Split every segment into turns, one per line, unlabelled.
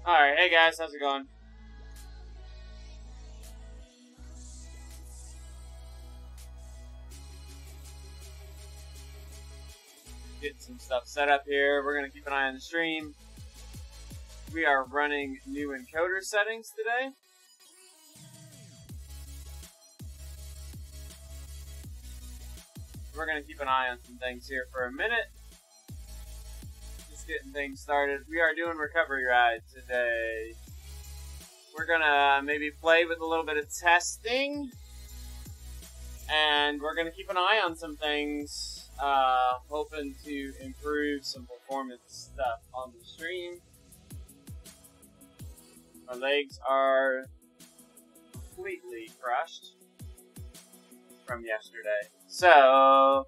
Alright, hey guys, how's it going? Getting some stuff set up here. We're going to keep an eye on the stream. We are running new encoder settings today. We're going to keep an eye on some things here for a minute. Just getting things started. We are doing Recovery Ride today. We're going to maybe play with a little bit of testing. And we're going to keep an eye on some things. Hoping to improve some performance stuff on the stream. My legs are completely crushed from yesterday. So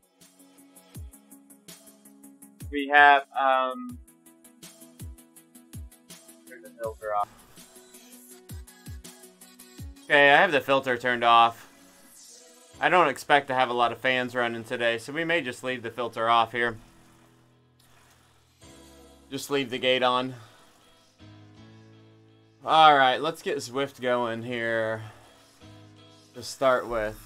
we have turn the filter off. Okay, I have the filter turned off. I don't expect to have a lot of fans running today, so we may just leave the filter off here. Just leave the gate on. Alright, let's get Zwift going here to start with.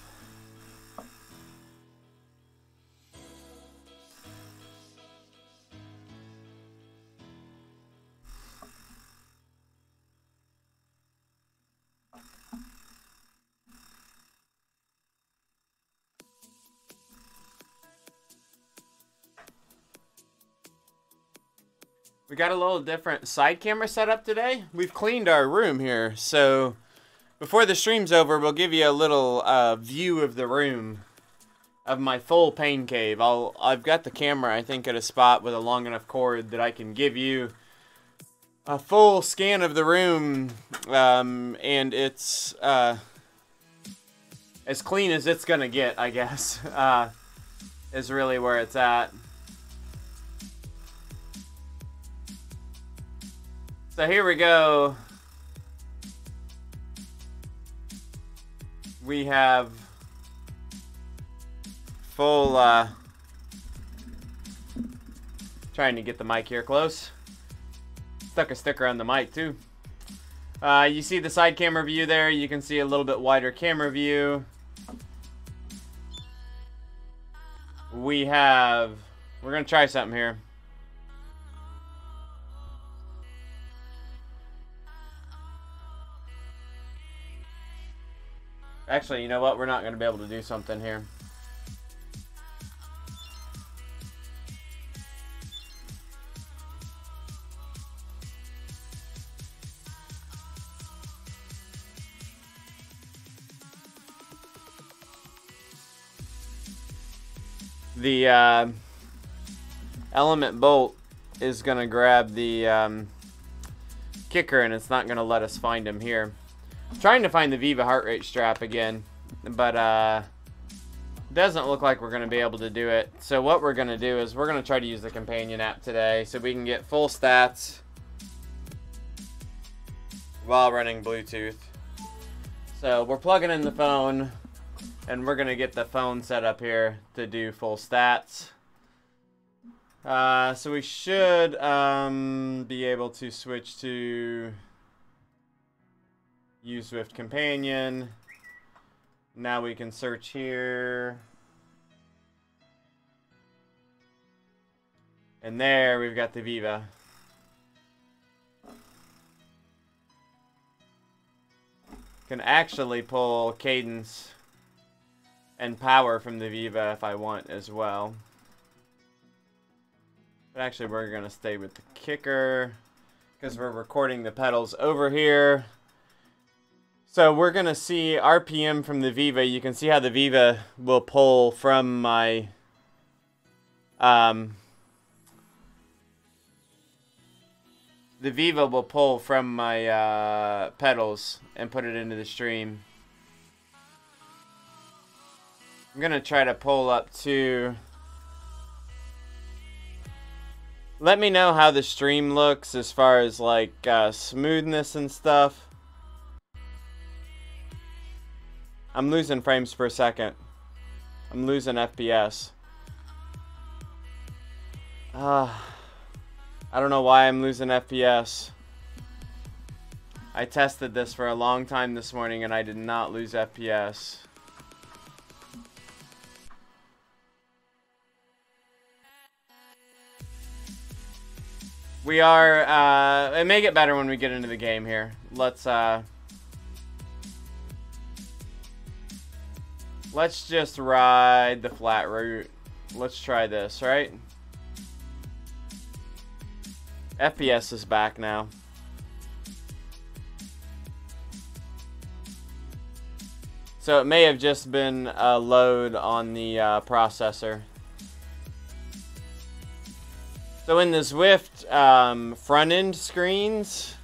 We got a little different side camera setup today. We've cleaned our room here, so before the stream's over, we'll give you a little view of the room, of my full pain cave. I've got the camera, I think, at a spot with a long enough cord that I can give you a full scan of the room, and it's as clean as it's gonna get, I guess, is really where it's at. So here we go. We have full, trying to get the mic here close. Stuck a sticker on the mic too. You see the side camera view there. You can see a little bit wider camera view. We're gonna try something here. Actually, you know what? We're not going to be able to do something here. The element bolt is going to grab the kicker, and it's not going to let us find him here. Trying to find the Viva heart rate strap again, but doesn't look like we're going to be able to do it. So what we're going to do is we're going to try to use the companion app today so we can get full stats while running Bluetooth. So we're plugging in the phone, and we're going to get the phone set up here to do full stats. So we should be able to switch to Use Zwift Companion. Now we can search here. And there we've got the Viva. Can actually pull cadence and power from the Viva if I want as well. But actually we're going to stay with the kicker because we're recording the pedals over here. So we're going to see RPM from the Viva. You can see how the Viva will pull from my the Viva will pull from my pedals and put it into the stream. I'm going to try to pull up to... Let me know how the stream looks as far as like smoothness and stuff. I'm losing frames per second. I'm losing FPS. I don't know why I'm losing FPS. I tested this for a long time this morning and I did not lose FPS. We are, it may get better when we get into the game here. Let's just ride the flat route. Let's try this, right? FPS is back now. So it may have just been a load on the processor. So in the Zwift front end screens,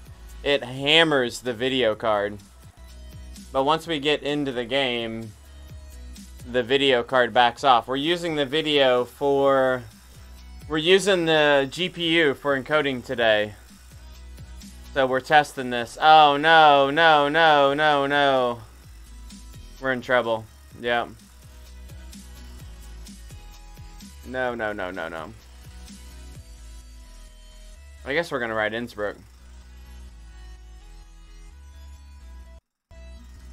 it hammers the video card. But once we get into the game, the video card backs off. We're using the GPU for encoding today. So we're testing this. Oh no, no, no, no, no. We're in trouble. Yeah. No, no, no, no, no. I guess we're gonna ride Innsbruck.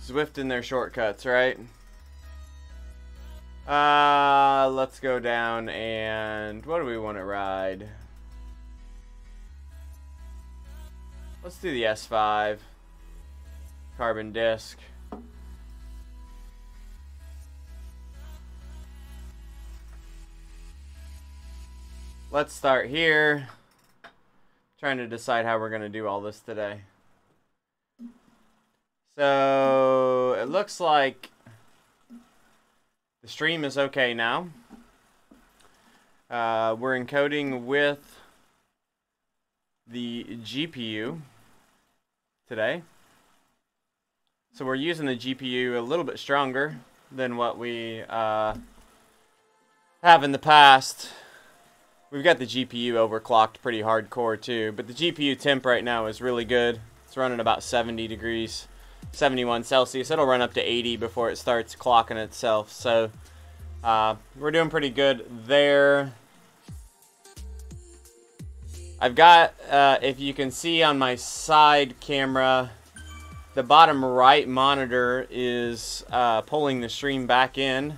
Zwift in their shortcuts, right? Let's go down and what do we want to ride? Let's do the S5. Carbon disc. Let's start here. Trying to decide how we're going to do all this today. So it looks like the stream is okay now. We're encoding with the GPU today. So we're using the GPU a little bit stronger than what we have in the past. We've got the GPU overclocked pretty hardcore too, but the GPU temp right now is really good. It's running about 70 degrees, 71 Celsius. It'll run up to 80 before it starts clocking itself. So we're doing pretty good there. I've got, if you can see on my side camera, the bottom right monitor is pulling the stream back in.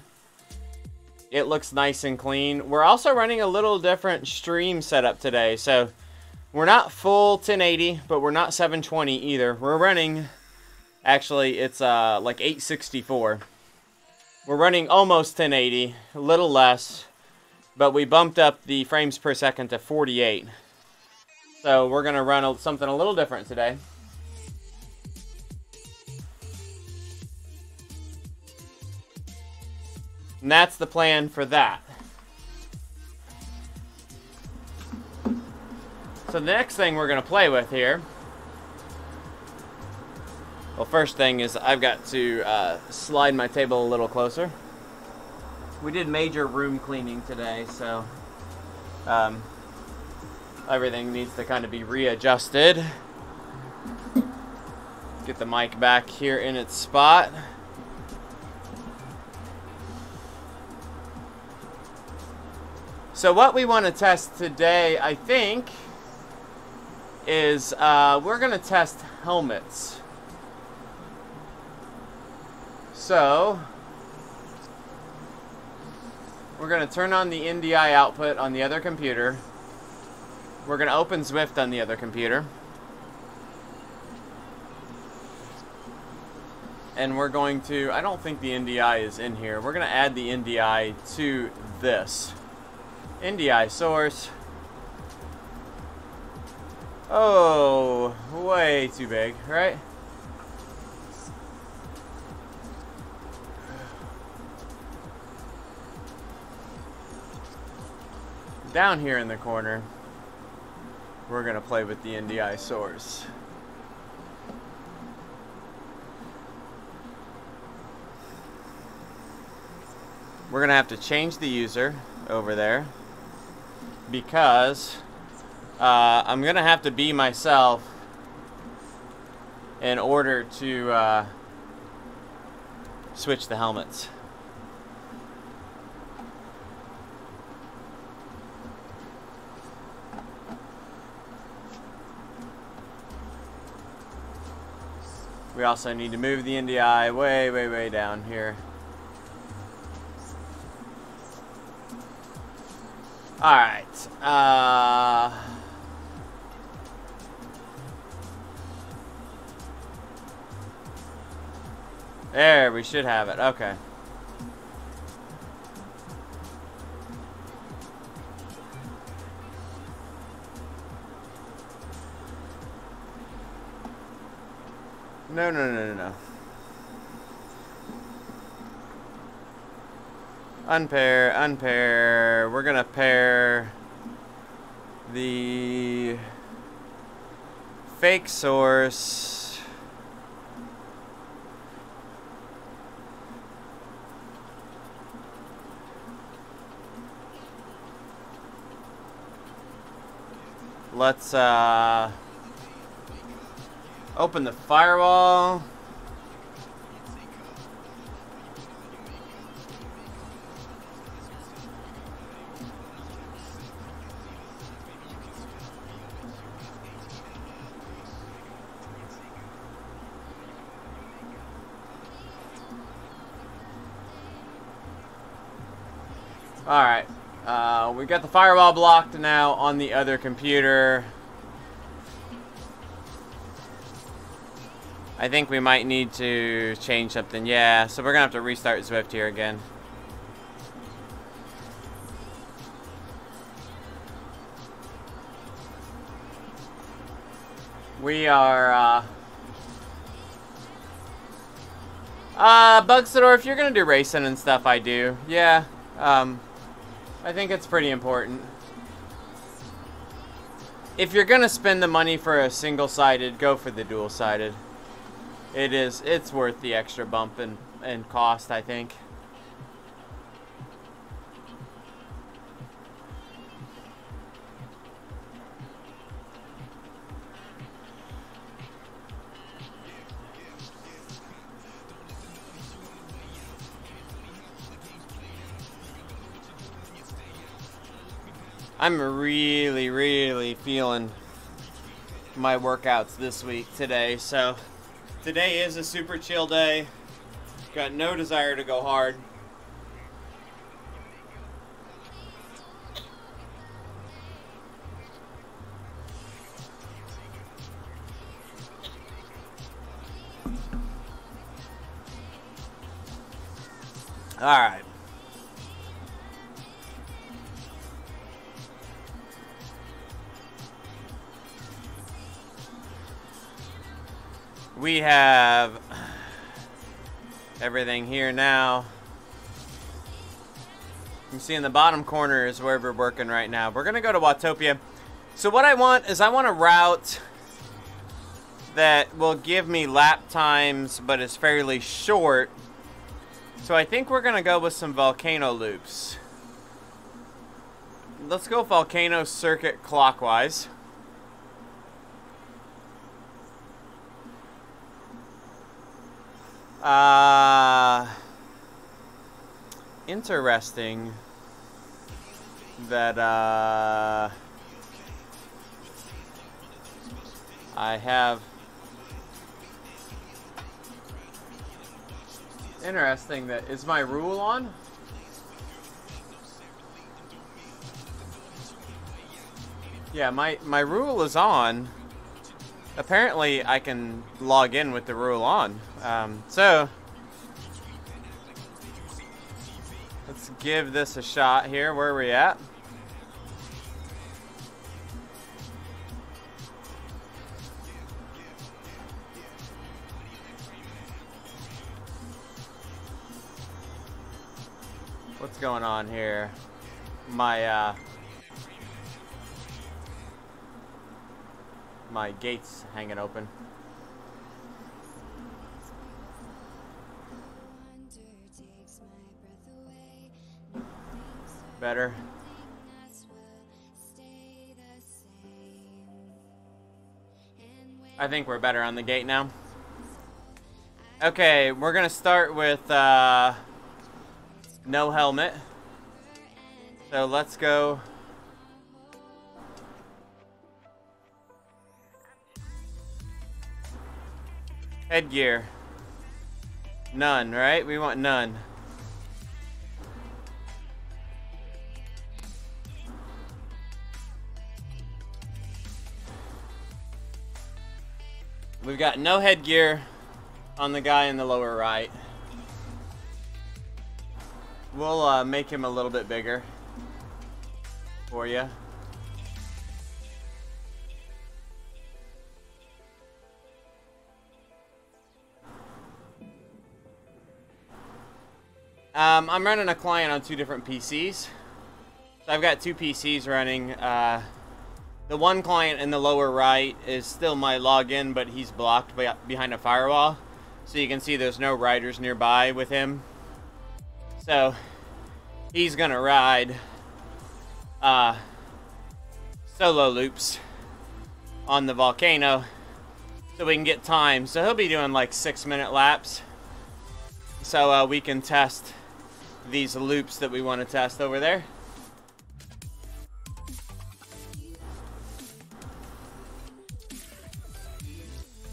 It looks nice and clean. We're also running a little different stream setup today. So we're not full 1080, but we're not 720 either. We're running, actually, it's like 864. We're running almost 1080, a little less, but we bumped up the frames per second to 48. So we're going to run something a little different today. And that's the plan for that. So the next thing we're going to play with here. Well, first thing is I've got to slide my table a little closer. We did major room cleaning today, so everything needs to kind of be readjusted. Get the mic back here in its spot. So what we want to test today, I think, is we're going to test helmets. So we're going to turn on the NDI output on the other computer. We're going to open Zwift on the other computer. And we're going to, I don't think the NDI is in here. We're going to add the NDI to this. NDI source. Oh, way too big, right? Down here in the corner, we're going to play with the NDI source. We're going to have to change the user over there because I'm going to have to be myself in order to switch the helmets. We also need to move the NDI way, way, way down here. Alright. There, we should have it. Okay. No, no, no, no, no. Unpair, unpair. We're gonna pair the fake source. Let's open the firewall. Alright, we got the firewall blocked now on the other computer. I think we might need to change something. Yeah, so we're gonna have to restart Zwift here again. We are, Bugsador, if you're gonna do racing and stuff, I do. Yeah, I think it's pretty important. If you're gonna spend the money for a single-sided, go for the dual-sided. It's worth the extra bump in cost, I think. I'm really, really feeling my workouts this week today, so today is a super chill day. Got no desire to go hard. All right. We have everything here now. You can see in the bottom corner is where we're working right now. We're gonna go to Watopia. So what I want is I want a route that will give me lap times but is fairly short. So I think we're gonna go with some volcano loops. Let's go volcano circuit clockwise. Interesting that I have interesting that is my rule on? Yeah, my rule is on. Apparently I can log in with the rule on. So let's give this a shot here. Where are we at? What's going on here? My my gate's hanging open. Better. I think we're better on the gate now. Okay, we're gonna start with no helmet. So let's go. Headgear. None, right? We want none. We've got no headgear on the guy in the lower right. We'll make him a little bit bigger for you. I'm running a client on 2 different PCs. So I've got 2 PCs running. The one client in the lower right is still my login, but he's blocked behind a firewall. So you can see there's no riders nearby with him. So he's gonna ride solo loops on the volcano so we can get time. So he'll be doing like 6-minute laps. So we can test these loops that we want to test over there.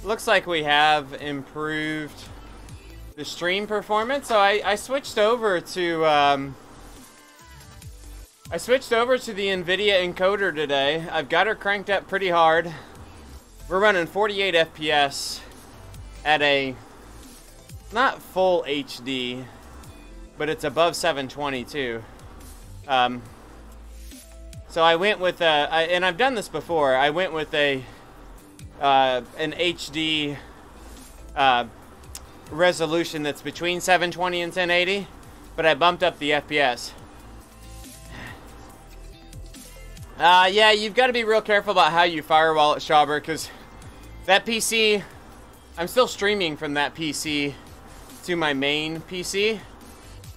Looks like we have improved the stream performance. So I switched over to the NVIDIA encoder today. I've got her cranked up pretty hard. We're running 48 FPS at a not full HD, but it's above 720 too. So I went with and I've done this before. I went with an HD resolution that's between 720 and 1080, but I bumped up the FPS. Yeah, you've got to be real careful about how you firewall it, Schauber, because that PC, I'm still streaming from that PC to my main PC,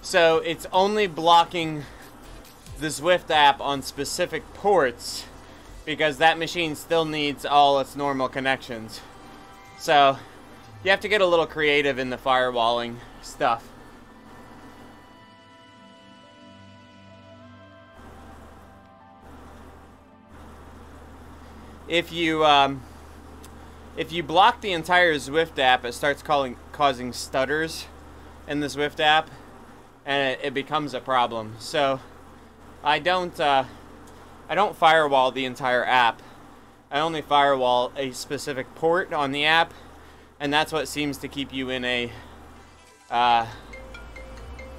so it's only blocking the Zwift app on specific ports because that machine still needs all its normal connections. So you have to get a little creative in the firewalling stuff. If you block the entire Zwift app, it starts causing stutters in the Zwift app, and it becomes a problem. So I don't firewall the entire app. I only firewall a specific port on the app, and that's what seems to keep you in a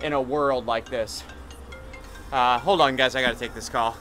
world like this. Hold on, guys. I gotta take this call.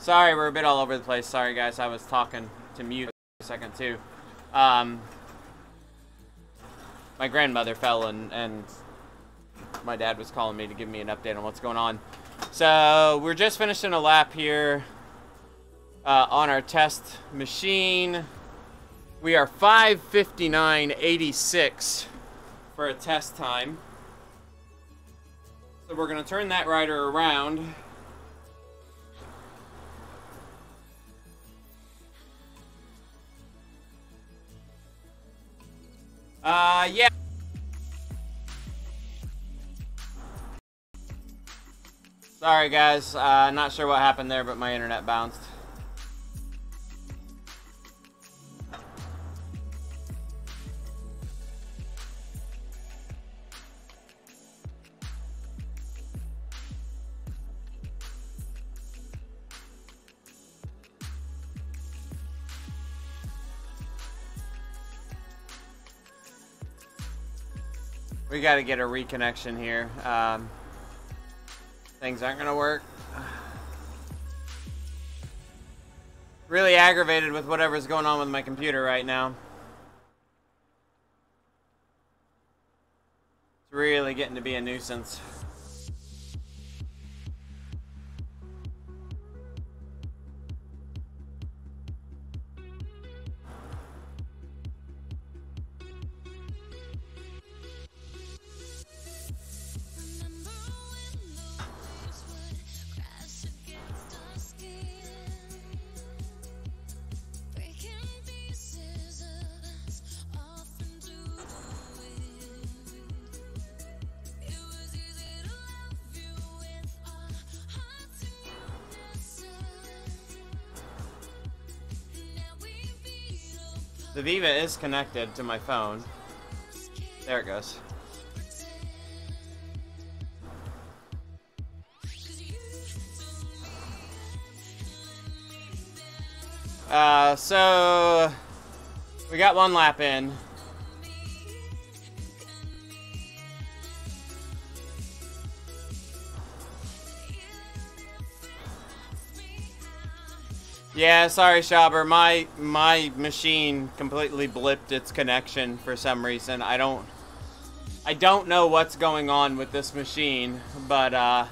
Sorry, we're a bit all over the place. Sorry, guys. I was talking to mute a second, too. My grandmother fell, and my dad was calling me to give me an update on what's going on. So, we're just finishing a lap here on our test machine. We are 5:59.86 for a test time. So, we're going to turn that rider around. Yeah. Sorry, guys. Not sure what happened there, but my internet bounced. We got to get a reconnection here. Things aren't going to work. Really aggravated with whatever's going on with my computer right now. It's really getting to be a nuisance. The Viva is connected to my phone. There it goes. So we got one lap in. Yeah, sorry, Shabber. My machine completely blipped its connection for some reason. I don't know what's going on with this machine, but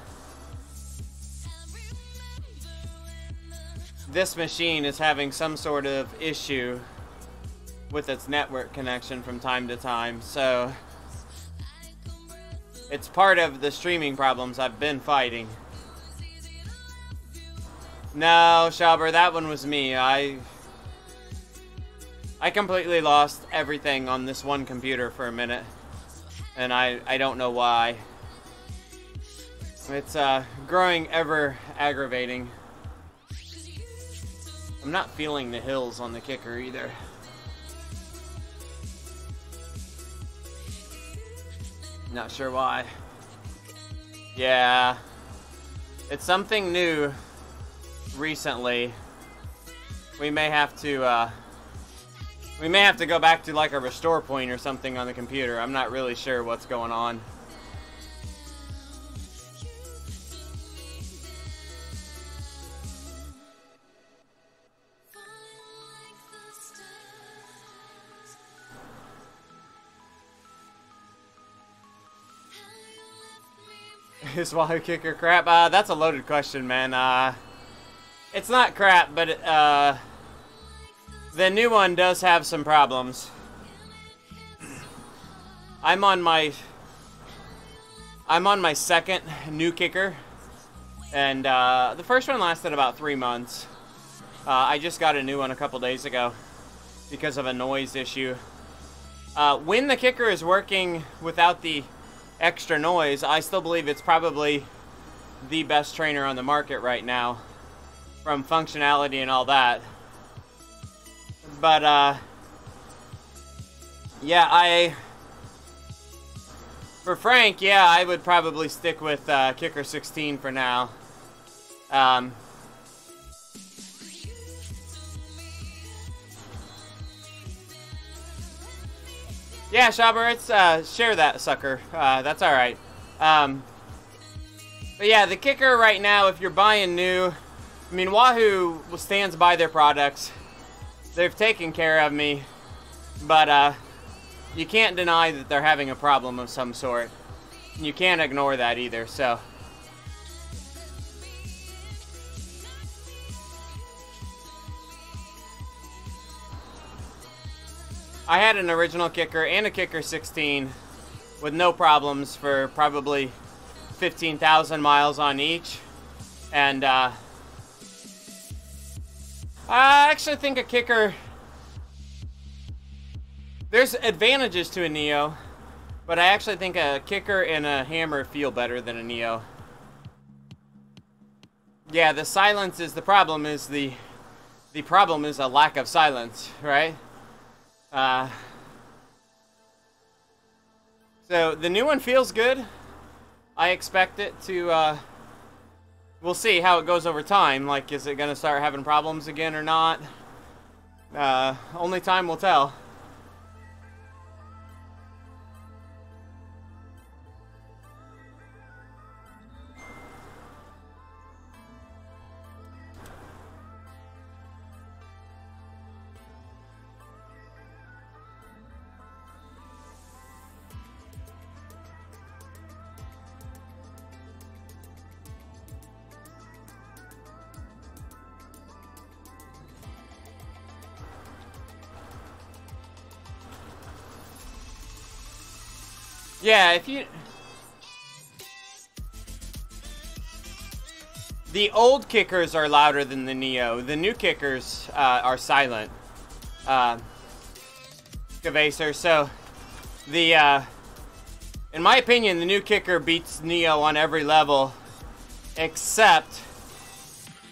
this machine is having some sort of issue with its network connection from time to time. So it's part of the streaming problems I've been fighting. No, Shabber, that one was me. I completely lost everything on this one computer for a minute, and I don't know why. It's growing ever aggravating. I'm not feeling the hills on the kicker either. Not sure why. Yeah, it's something new. Recently, we may have to go back to like a restore point or something on the computer. I'm not really sure what's going on. Is Wahoo kicker crap? That's a loaded question, man. It's not crap, but the new one does have some problems. I'm on my second new kicker, and the first one lasted about 3 months. I just got a new one a couple days ago because of a noise issue. When the kicker is working without the extra noise, I still believe it's probably the best trainer on the market right now, from functionality and all that. But yeah, for Frank, yeah, I would probably stick with Kicker 16 for now. Yeah, Shabber, it's share that sucker. That's all right. But yeah, the kicker right now, if you're buying new, I mean, Wahoo stands by their products. They've taken care of me, but you can't deny that they're having a problem of some sort. You can't ignore that either, so. I had an original kicker and a kicker 16 with no problems for probably 15,000 miles on each. And I actually think a kicker, there's advantages to a Neo, but I actually think a kicker and a hammer feel better than a Neo. Yeah, the silence is the problem, is the problem is a lack of silence, right? So the new one feels good. I expect it to, we'll see how it goes over time. Like, is it gonna start having problems again or not? Only time will tell. Yeah, if you... The old kickers are louder than the Neo. The new kickers are silent. Cavaser. So, the... in my opinion, the new kicker beats Neo on every level. Except...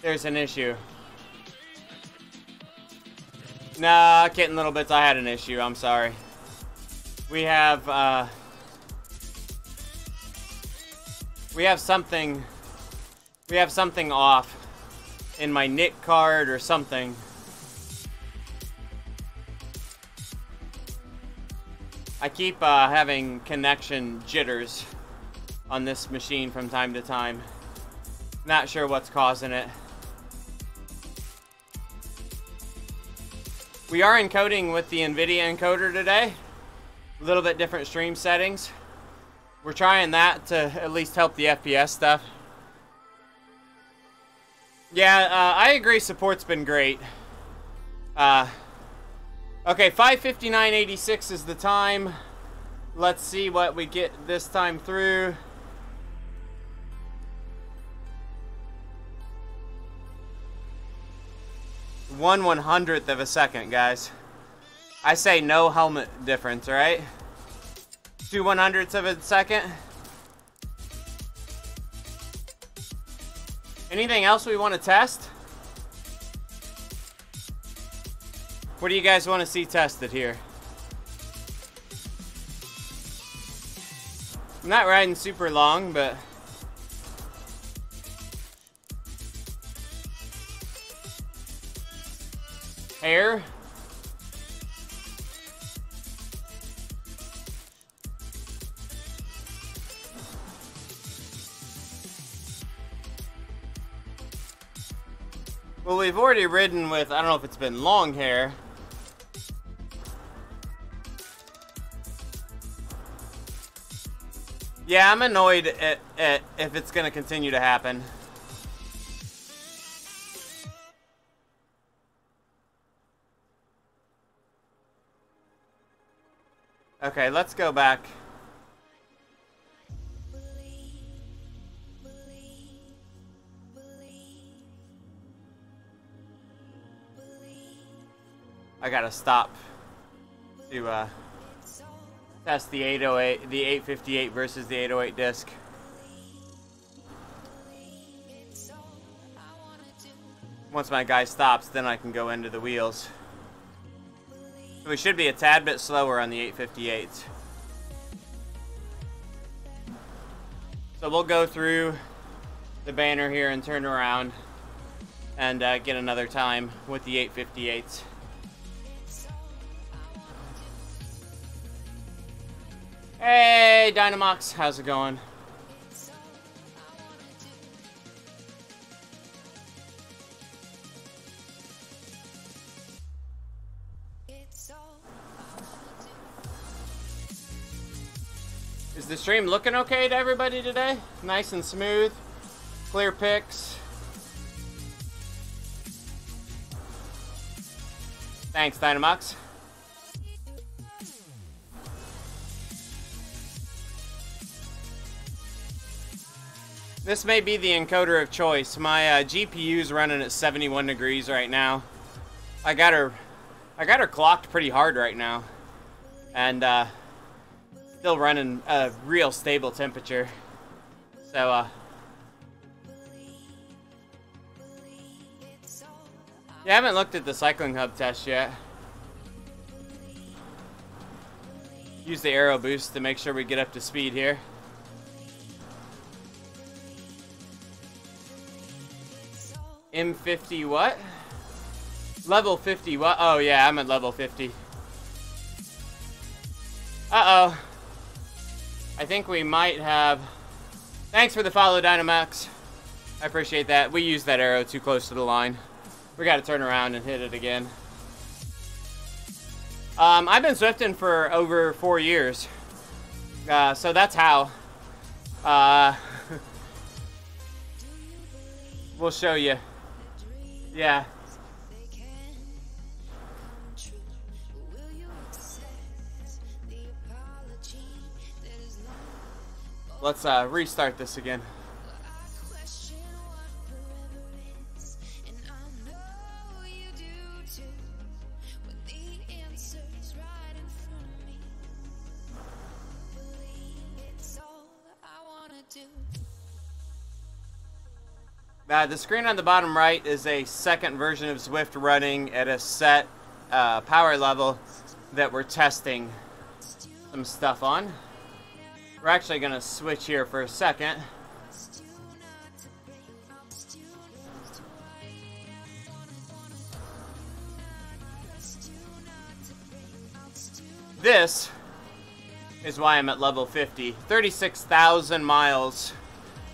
there's an issue. Nah, Kitten Little Bits, I had an issue. I'm sorry. We have, we have something off in my NIC card or something. I keep having connection jitters on this machine from time to time. Not sure what's causing it. We are encoding with the NVIDIA encoder today. A little bit different stream settings. We're trying that to at least help the FPS stuff. Yeah, I agree, support's been great. Okay, 5:59:86 is the time. Let's see what we get this time through. One 1/100th of a second, guys. I say no helmet difference, right? 2 100ths of a second. Anything else we want to test? What do you guys want to see tested here? I'm not riding super long, but... Hair. Well, we've already ridden with, I don't know if it's been long hair. Yeah, I'm annoyed at if it's going to continue to happen. Okay, let's go back. I gotta stop to test the 808, the 858 versus the 808 disc. Once my guy stops, then I can go into the wheels. So we should be a tad bit slower on the 858s. So we'll go through the banner here and turn around and get another time with the 858s. Hey, Dynamox, how's it going? Is the stream looking okay to everybody today? Nice and smooth, clear pics. Thanks, Dynamox. This may be the encoder of choice. My GPU is running at 71 degrees right now. I got her clocked pretty hard right now, and still running a real stable temperature. So yeah, I haven't looked at the cycling hub test yet. Use the aero boost to make sure we get up to speed here. M50 what? Level 50 what? Oh yeah, I'm at level 50. Uh-oh. I think we might have... Thanks for the follow, Dynamax. I appreciate that. We used that arrow too close to the line. We gotta turn around and hit it again. I've been Zwifting for over 4 years. So that's how. We'll show you. Yeah. Let's restart this again. The screen on the bottom right is a second version of Zwift running at a set power level that we're testing some stuff on. We're actually going to switch here for a second. This is why I'm at level 50. 36,000 miles.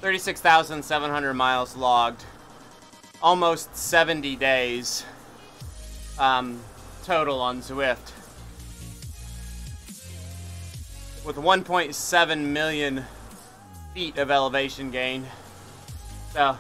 36,700 miles logged. Almost 70 days total on Zwift. With 1.7 million feet of elevation gain. So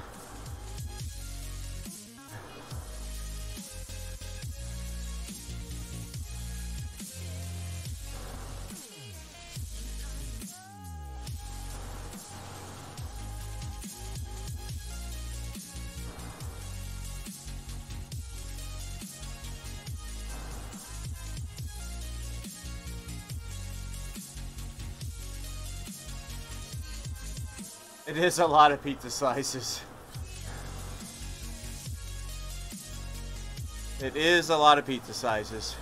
it is a lot of pizza slices. It is a lot of pizza sizes.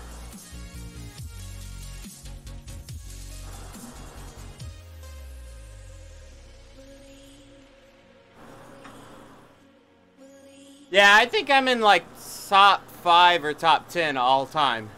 Yeah, I think I'm in like top 5 or top 10 all time.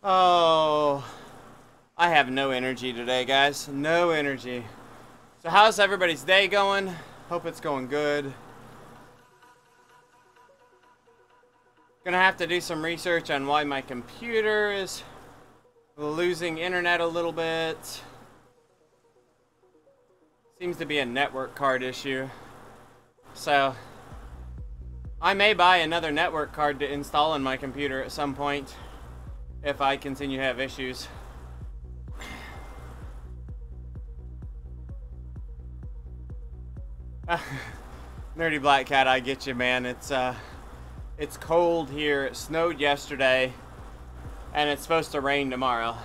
Oh, I have no energy today, guys. No energy. So how's everybody's day going? Hope it's going good. Gonna have to do some research on why my computer is losing internet a little bit. Seems to be a network card issue. So I may buy another network card to install in my computer at some point if I continue to have issues. Nerdy Black Cat, I get you, man. It's cold here. It snowed yesterday, and it's supposed to rain tomorrow.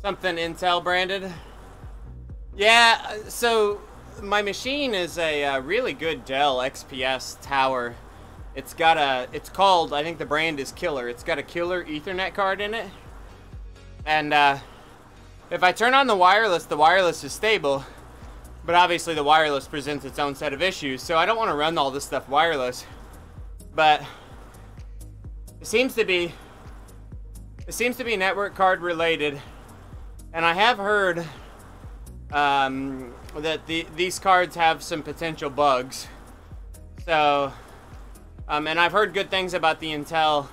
Something Intel branded. Yeah, so my machine is a really good Dell XPS tower. It's called, I think the brand is Killer. It's got a Killer Ethernet card in it. And if I turn on the wireless is stable. But obviously the wireless presents its own set of issues. So I don't want to run all this stuff wireless. But it seems to be network card related. And I have heard that these cards have some potential bugs. So, and I've heard good things about the Intel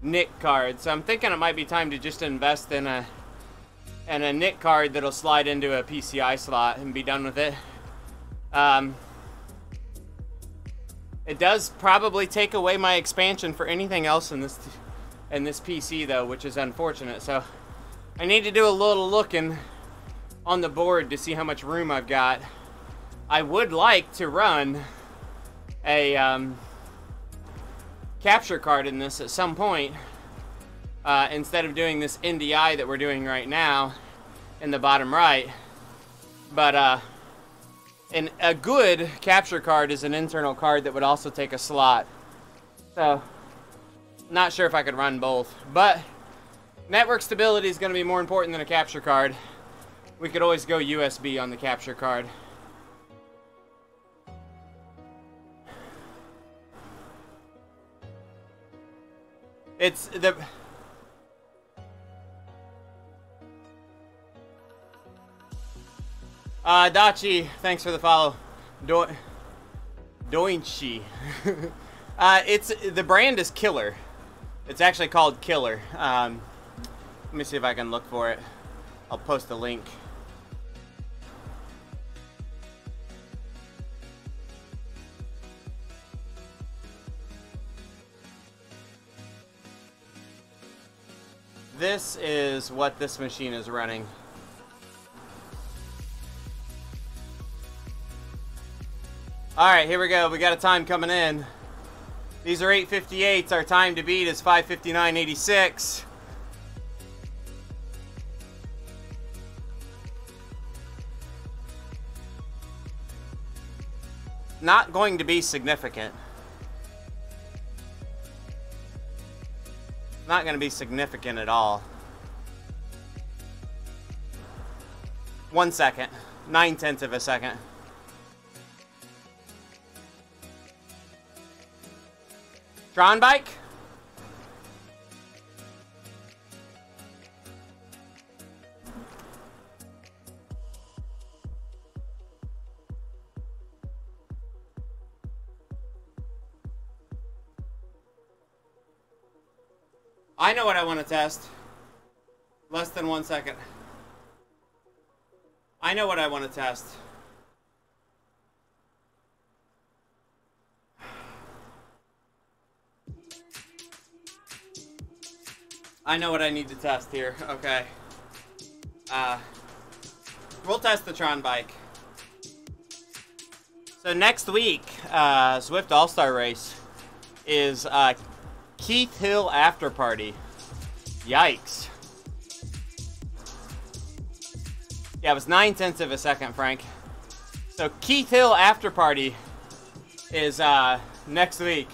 NIC card. So I'm thinking it might be time to just invest in a NIC card that'll slide into a PCI slot and be done with it. It does probably take away my expansion for anything else in this PC though, which is unfortunate. So I need to do a little looking on the board to see how much room I've got. I would like to run a capture card in this at some point, instead of doing this NDI that we're doing right now in the bottom right. But and a good capture card is an internal card that would also take a slot. So not sure if I could run both, but network stability is going to be more important than a capture card. We could always go USB on the capture card. It's the Dachi, thanks for the follow. Doinchi. It's the brand is Killer. It's actually called Killer. Let me see if I can look for it. I'll post a link. This is what this machine is running. Alright, here we go. We got a time coming in. These are 8:58s. Our time to beat is 5:59.86. Not going to be significant. Not going to be significant at all. 1 second. 9/10 of a second. Tron bike? I know what I want to test. Less than 1 second. I know what I want to test. I know what I need to test here. Okay. We'll test the Tron bike. So next week, Zwift All-Star Race is Keith Hill After Party. Yikes. Yeah, it was 9/10 of a second, Frank. So Keith Hill After Party is next week.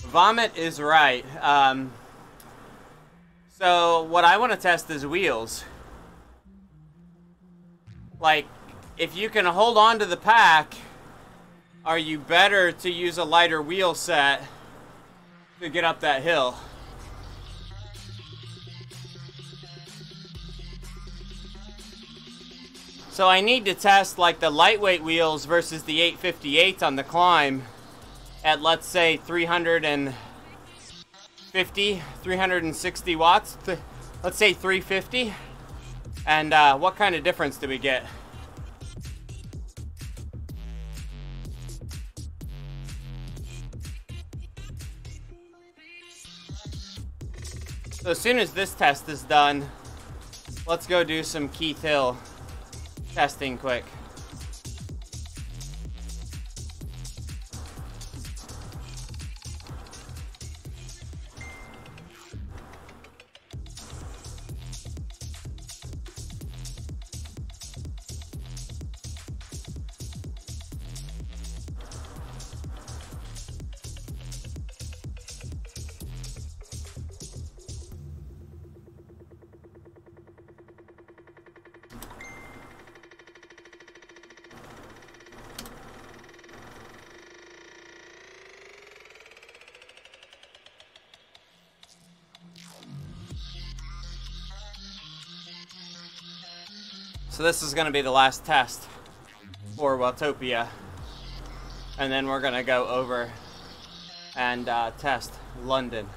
Vomit is right. So what I want to test is wheels. Like, if you can hold on to the pack, are you better to use a lighter wheel set to get up that hill? So I need to test like the lightweight wheels versus the 858 on the climb at, let's say, 350, 360 watts. Let's say 350. And what kind of difference do we get? So as soon as this test is done, let's go do some Keith Hill testing quick. So this is going to be the last test for Watopia. And then we're going to go over and test London.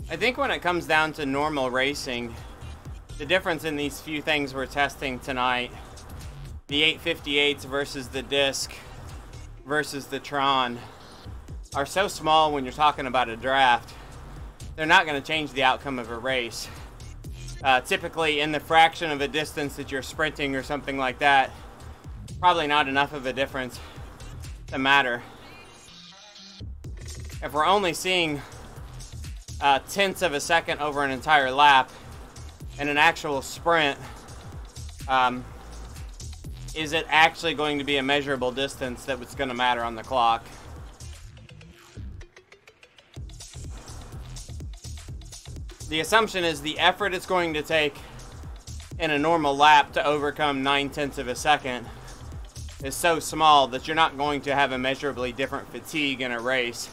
I think when it comes down to normal racing, the difference in these few things we're testing tonight, the 858s versus the Disc versus the Tron, are so small when you're talking about a draft. They're not going to change the outcome of a race. Typically, in the fraction of a distance that you're sprinting or something like that, probably not enough of a difference to matter. If we're only seeing tenths of a second over an entire lap in an actual sprint, is it actually going to be a measurable distance that was going to matter on the clock? The assumption is the effort it's going to take in a normal lap to overcome 9/10 of a second is so small that you're not going to have a measurably different fatigue in a race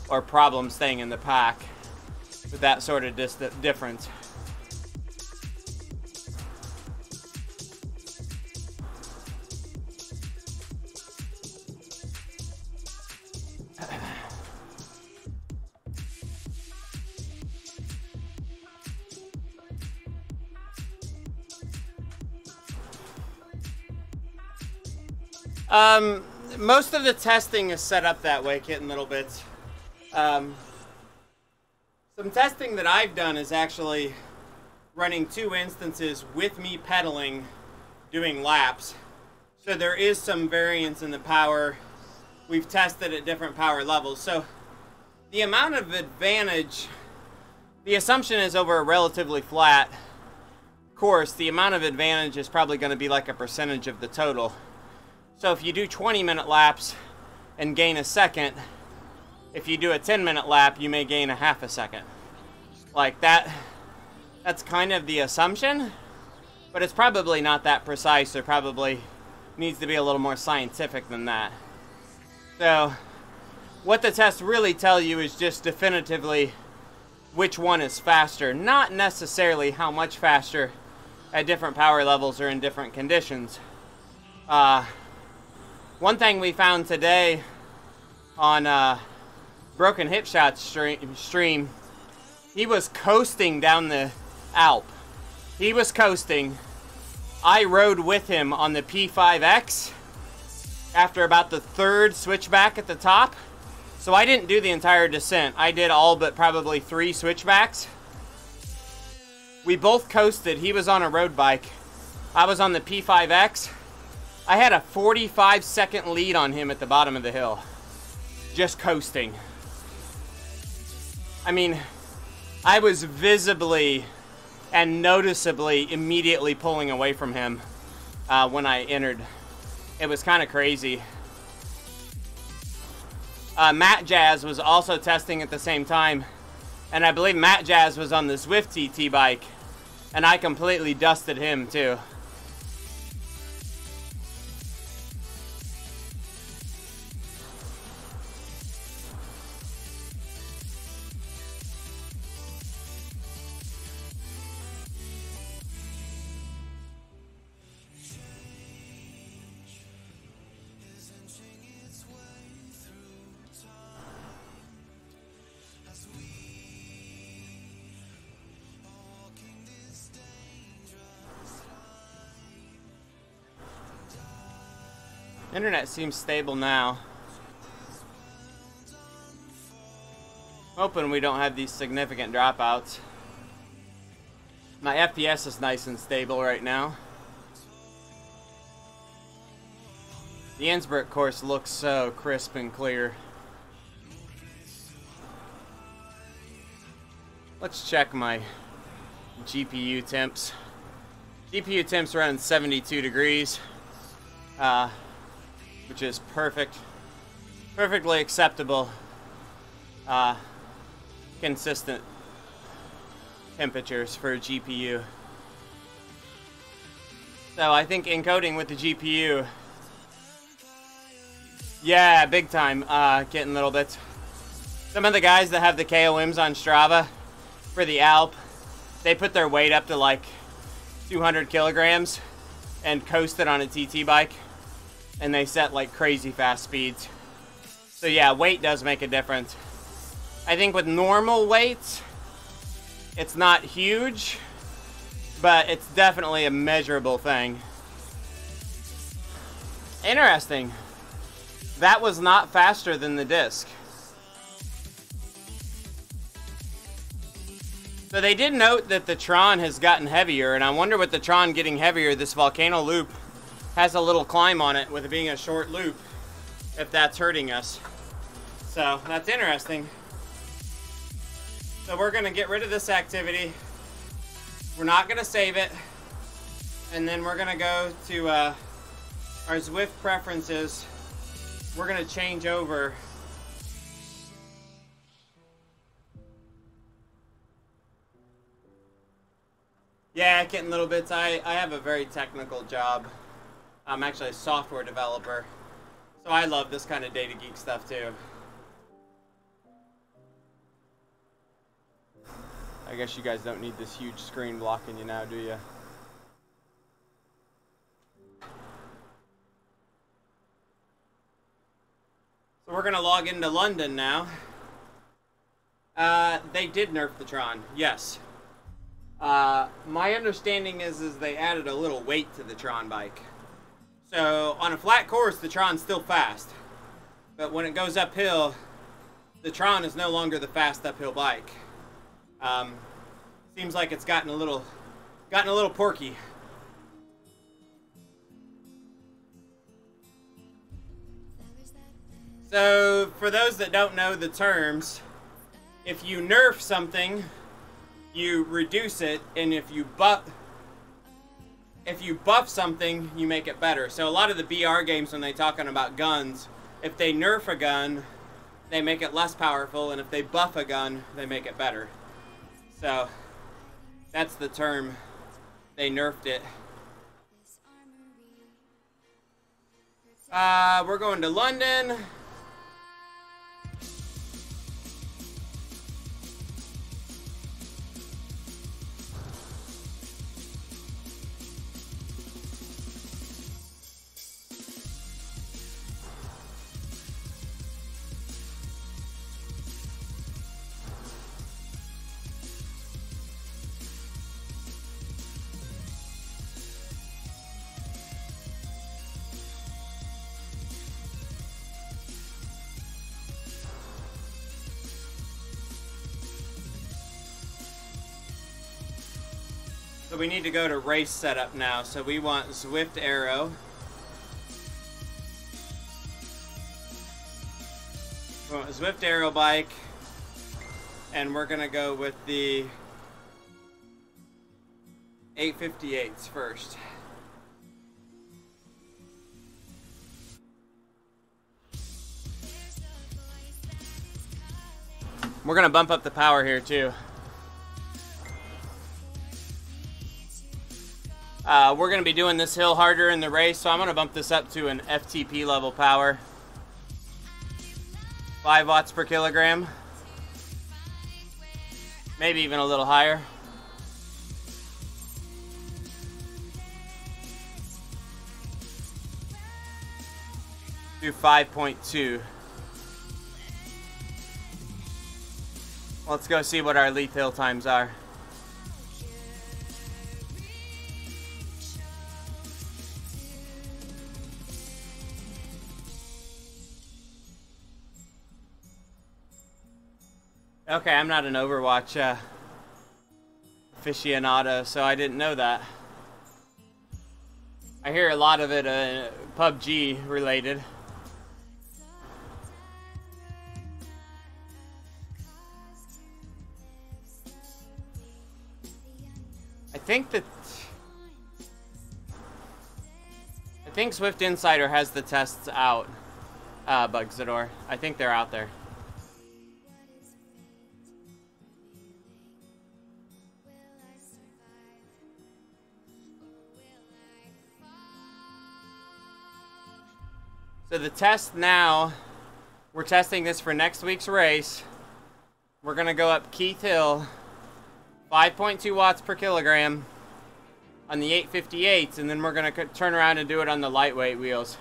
or problem staying in the pack with that sort of difference. Most of the testing is set up that way, Kitten Little Bits. Some testing that I've done is actually running 2 instances with me pedaling, doing laps. So there is some variance in the power. We've tested at different power levels. So the amount of advantage, the assumption is over a relatively flat course, the amount of advantage is probably going to be like a percentage of the total. So if you do 20-minute laps and gain a second, if you do a 10-minute lap, you may gain a half a second. Like that, that's kind of the assumption, but it's probably not that precise. There probably needs to be a little more scientific than that. So what the tests really tell you is just definitively which one is faster, not necessarily how much faster at different power levels or in different conditions. One thing we found today on Broken Hip Shot stream, he was coasting down the Alp. He was coasting. I rode with him on the P5X after about the 3rd switchback at the top. So I didn't do the entire descent. I did all but probably 3 switchbacks. We both coasted. He was on a road bike. I was on the P5X. I had a 45-second lead on him at the bottom of the hill. Just coasting. I mean, I was visibly and noticeably immediately pulling away from him when I entered. It was kind of crazy. Matt Jazz was also testing at the same time, and I believe Matt Jazz was on the Zwift TT bike, and I completely dusted him too. Internet seems stable now. Hoping we don't have these significant dropouts. My FPS is nice and stable right now. The Innsbruck course looks so crisp and clear. let's check my GPU temps. GPU temps around 72 degrees, which is perfectly acceptable, consistent temperatures for a GPU. So I think encoding with the GPU, yeah, big time, getting little bits. Some of the guys that have the KOMs on Strava for the Alp, they put their weight up to like 200 kilograms and coast it on a TT bike, and they set like crazy fast speeds. So yeah, weight does make a difference. I think with normal weights, it's not huge, but it's definitely a measurable thing. Interesting. That was not faster than the disc. So they did note that the Tron has gotten heavier, and I wonder with the Tron getting heavier, this Volcano loop has a little climb on it with it being a short loop, if that's hurting us. So that's interesting. So we're gonna get rid of this activity. We're not gonna save it. And then we're gonna go to our Zwift preferences. We're gonna change over yeah, getting little bits. I have a very technical job. I'm actually a software developer, so I love this kind of data geek stuff too. I guess you guys don't need this huge screen blocking you now, do you? So we're gonna log into London now. They did nerf the Tron, yes. My understanding is they added a little weight to the Tron bike. So on a flat course, the Tron's still fast, but when it goes uphill, the Tron is no longer the fast uphill bike. Seems like it's gotten a little porky. So for those that don't know the terms, if you nerf something, you reduce it, and if you buff something, you make it better. So a lot of the BR games, when they're talking about guns, if they nerf a gun, they make it less powerful, and if they buff a gun, they make it better. So that's the term. They nerfed it. We're going to London. So we need to go to race setup now. So we want Zwift Aero. We want a Zwift Aero bike. And we're gonna go with the 858s first. We're gonna bump up the power here too. We're going to be doing this hill harder in the race, so I'm going to bump this up to an FTP level power. 5 watts per kilogram. Maybe even a little higher. Do 5.2. Let's go see what our Leith Hill times are. Okay, I'm not an Overwatch aficionado, so I didn't know that. I hear a lot of it PUBG related. think Swift Insider has the tests out, Bugzador. I think they're out there. So the test now, we're testing this for next week's race. We're gonna go up Keith Hill, 5.2 watts per kilogram on the 858s, and then we're gonna turn around and do it on the lightweight wheels.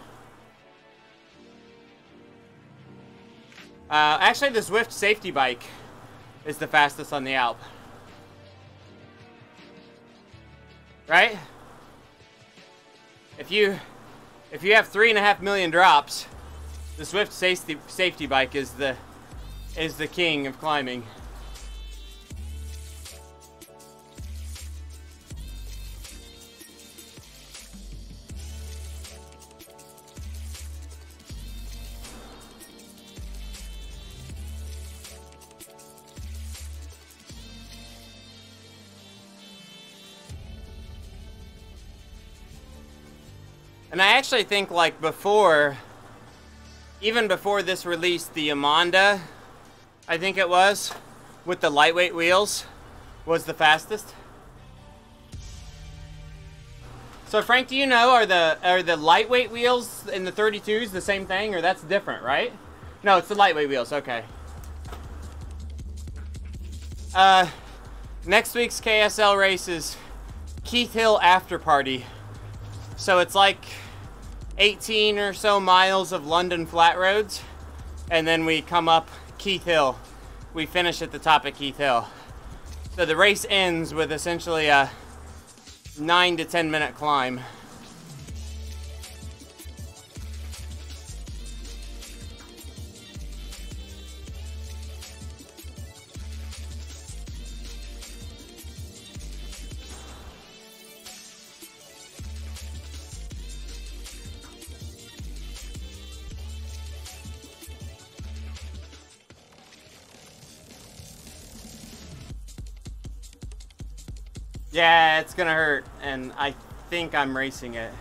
Actually, the Zwift safety bike is the fastest on the Alp. Right? If you have 3.5 million drops, the Zwift safety bike is the king of climbing. And I actually think, like, even before this released, the Amonda, I think it was, with the lightweight wheels, was the fastest. So Frank, do you know, are the lightweight wheels in the 32s the same thing, or that's different, right? No, it's the lightweight wheels, okay. Next week's KSL race is Keith Hill After Party. So it's like 18 or so miles of London flat roads, and then we come up Keith Hill. We finish at the top of Keith Hill. So the race ends with essentially a 9 to 10 minute climb. Yeah, it's gonna hurt, and I think I'm racing it.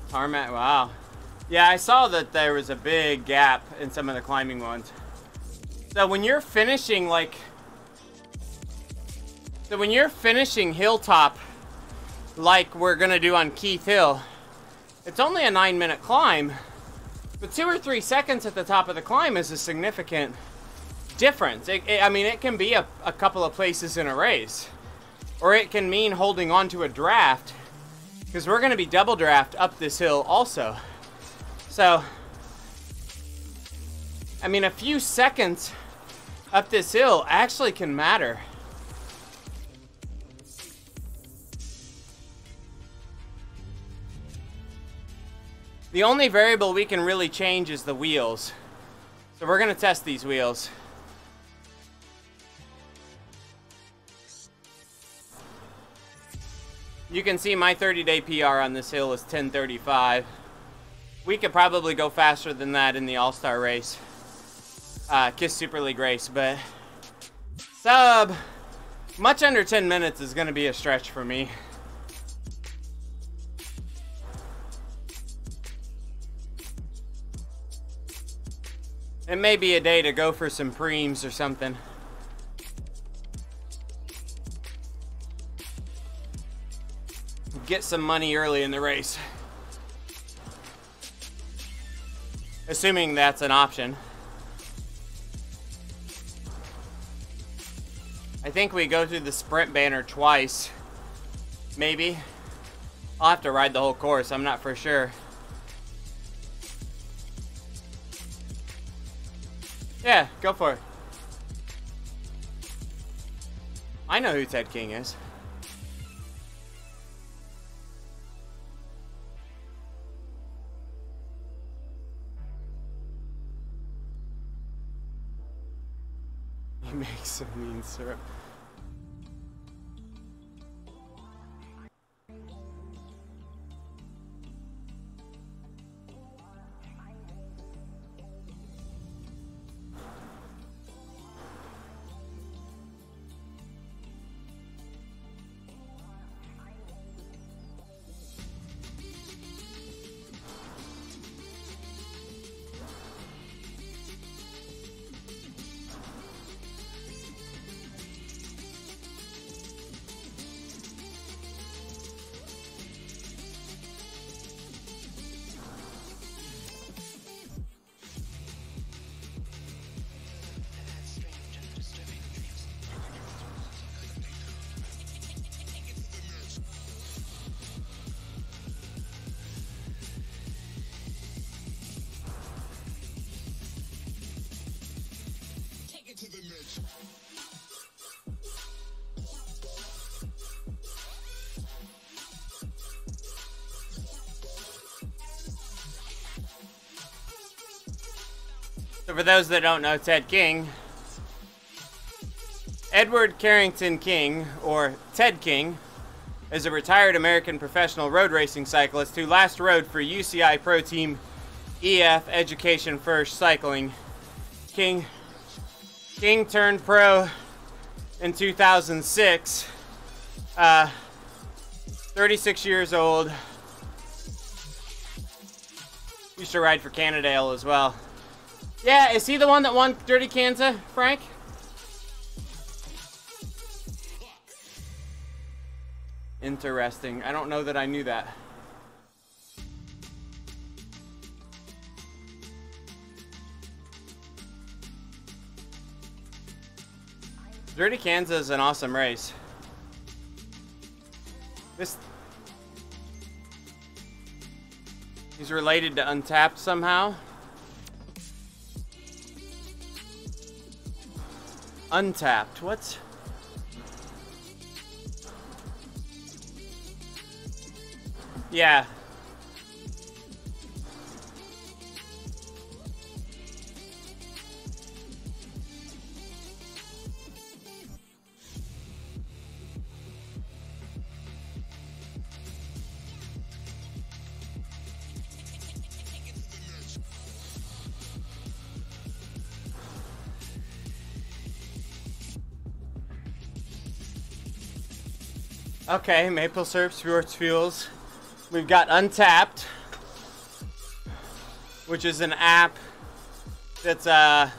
Tarmac, wow. Yeah, I saw that there was a big gap in some of the climbing ones. So when you're finishing, Hilltop, like we're gonna do on Keith Hill, it's only a 9-minute climb, but 2 or 3 seconds at the top of the climb is a significant difference. I mean, it can be a couple of places in a race, or it can mean holding on to a draft, because we're gonna be double draft up this hill also. So, I mean, a few seconds up this hill actually can matter. The only variable we can really change is the wheels. So we're gonna test these wheels. You can see my 30-day PR on this hill is 10:35. We could probably go faster than that in the All-Star race. KISS Super League race, but much under 10 minutes is gonna be a stretch for me. It may be a day to go for some preems or something. Get some money early in the race. Assuming that's an option. I think we go through the sprint banner twice. Maybe. I'll have to ride the whole course, I'm not for sure. Yeah, go for it. I know who Ted King is.
Glycine syrup.
So for those that don't know Ted King, Edward Carrington King, or Ted King, is a retired American professional road racing cyclist who last rode for UCI Pro Team EF Education First Cycling. King turned pro in 2006, 36 years old. Used to ride for Cannondale as well. Yeah, is he the one that won Dirty Kansas, Frank? Interesting. I don't know that I knew that. Dirty Kansas is an awesome race. He's related to Untapped somehow. Untapped, what? Yeah. Okay, maple syrup, sports fuels. We've got Untapped, which is an app that's yeah,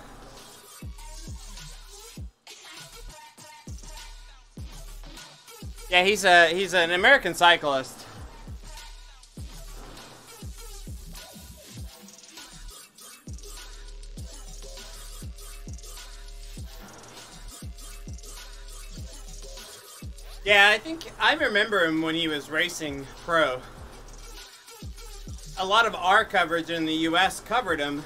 he's an American cyclist. Yeah, I think I remember him when he was racing pro. A lot of our coverage in the U.S. covered him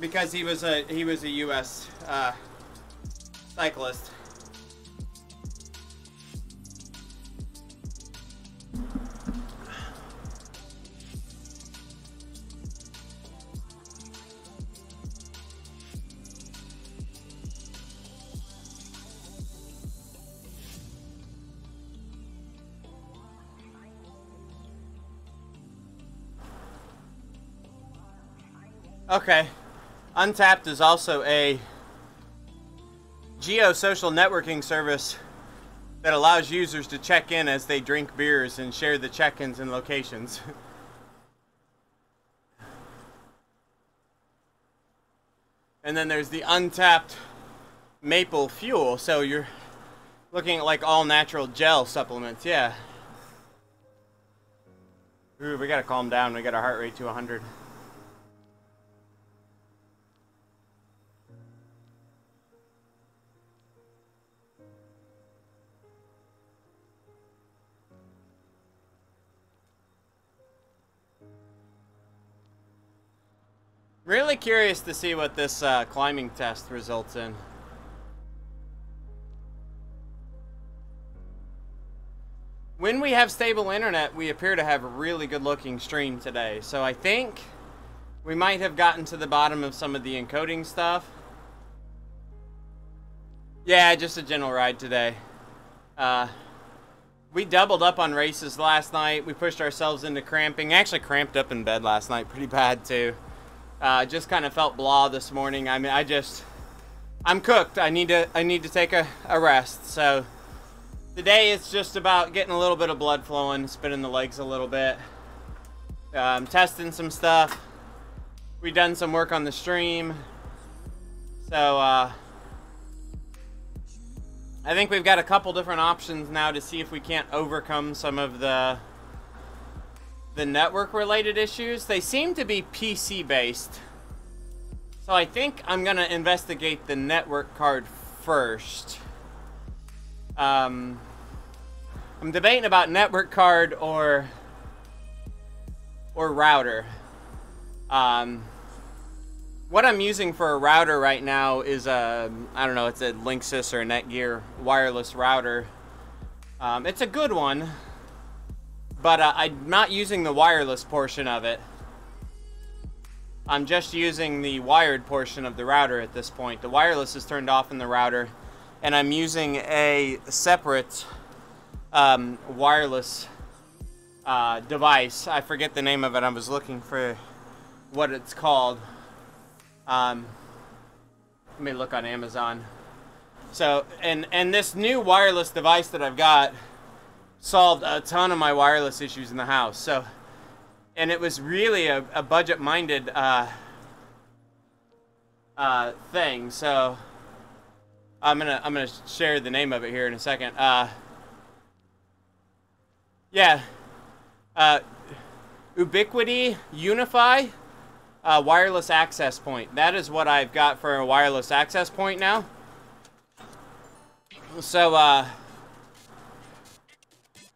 because he was a U.S. Cyclist. Okay. Untapped is also a geosocial networking service that allows users to check in as they drink beers and share the check-ins and locations. And then there's the Untapped Maple Fuel, so you're looking at like all natural gel supplements, yeah. Ooh, we gotta calm down, we got our heart rate to 100. Really curious to see what this climbing test results in. When we have stable internet, we appear to have a really good looking stream today. So I think we might have gotten to the bottom of some of the encoding stuff. Yeah, just a general ride today. We doubled up on races last night. We pushed ourselves into cramping. Actually cramped up in bed last night pretty bad too. Just kind of felt blah this morning. I mean, I'm cooked. I need to take a rest. So today it's just about getting a little bit of blood flowing, spinning the legs a little bit, testing some stuff. We've done some work on the stream. So I think we've got a couple different options now to see if we can't overcome some of the network related issues. They seem to be PC based. So I think I'm gonna investigate the network card first. I'm debating about network card or router. What I'm using for a router right now is I don't know, it's a Linksys or a Netgear wireless router. It's a good one, but I'm not using the wireless portion of it. I'm just using the wired portion of the router at this point. The wireless is turned off in the router, and I'm using a separate wireless device. I forget the name of it. I was looking for what it's called. Let me look on Amazon. So, and this new wireless device that I've got solved a ton of my wireless issues in the house. So, and it was really a budget-minded thing. So, I'm gonna share the name of it here in a second. Yeah, Ubiquiti Unify. Wireless access point. That is what I've got for a wireless access point now. So,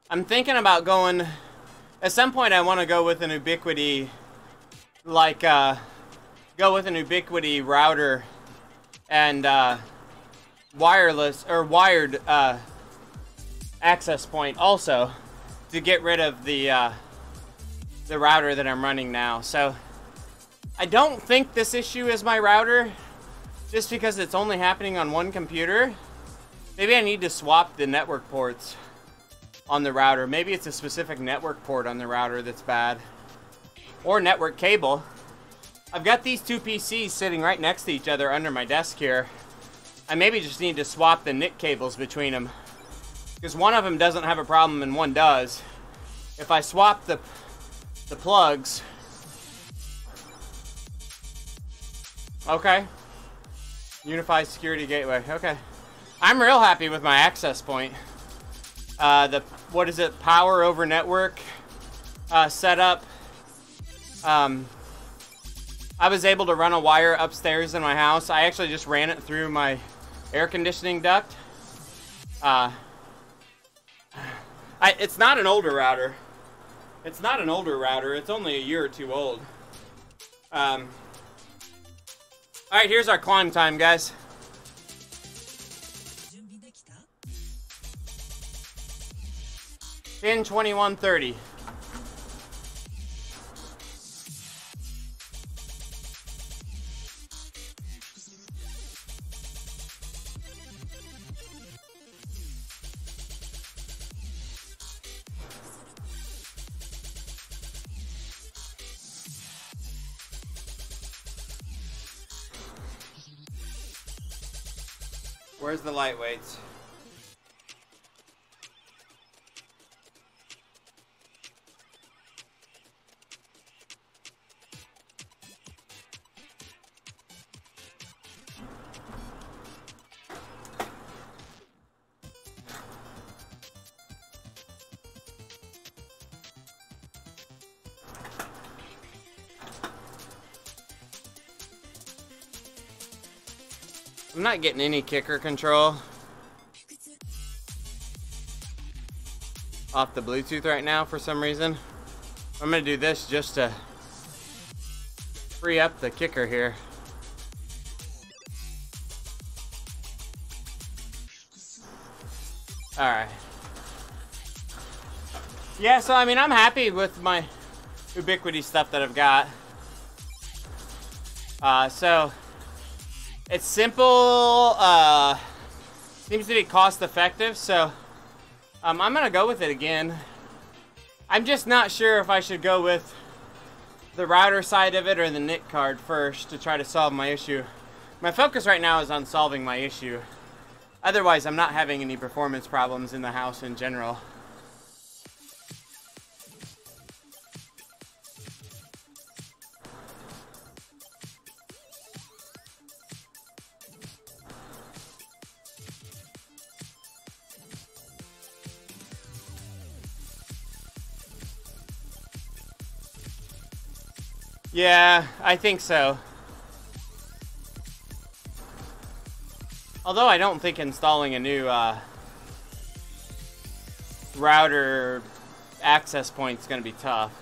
I'm thinking about going, at some point I want to go with an Ubiquiti, like, go with an Ubiquiti router and, wireless, or wired, access point also, to get rid of the router that I'm running now. So, I don't think this issue is my router, just because it's only happening on one computer. Maybe I need to swap the network ports on the router. Maybe it's a specific network port on the router that's bad. Or network cable. I've got these two PCs sitting right next to each other under my desk here. I maybe just need to swap the NIC cables between them, because one of them doesn't have a problem and one does. If I swap the plugs... Okay. Unified Security Gateway. Okay. I'm real happy with my access point. What is it? Power over network setup. I was able to run a wire upstairs in my house. I actually just ran it through my air conditioning duct. It's not an older router. It's not an older router. It's only a year or two old. Alright, here's our climb time, guys. Pin 2130. Where's the lightweights? I'm not getting any kicker control off the Bluetooth right now for some reason. I'm gonna do this just to free up the kicker here. Alright. Yeah, so I mean, I'm happy with my Ubiquiti stuff that I've got. So it's simple. Seems to be cost effective, so I'm gonna go with it again. I'm just not sure if I should go with the router side of it or the NIC card first to try to solve my issue. My focus right now is on solving my issue. Otherwise, I'm not having any performance problems in the house in general. Yeah, I think so. Although I don't think installing a new router access point is going to be tough.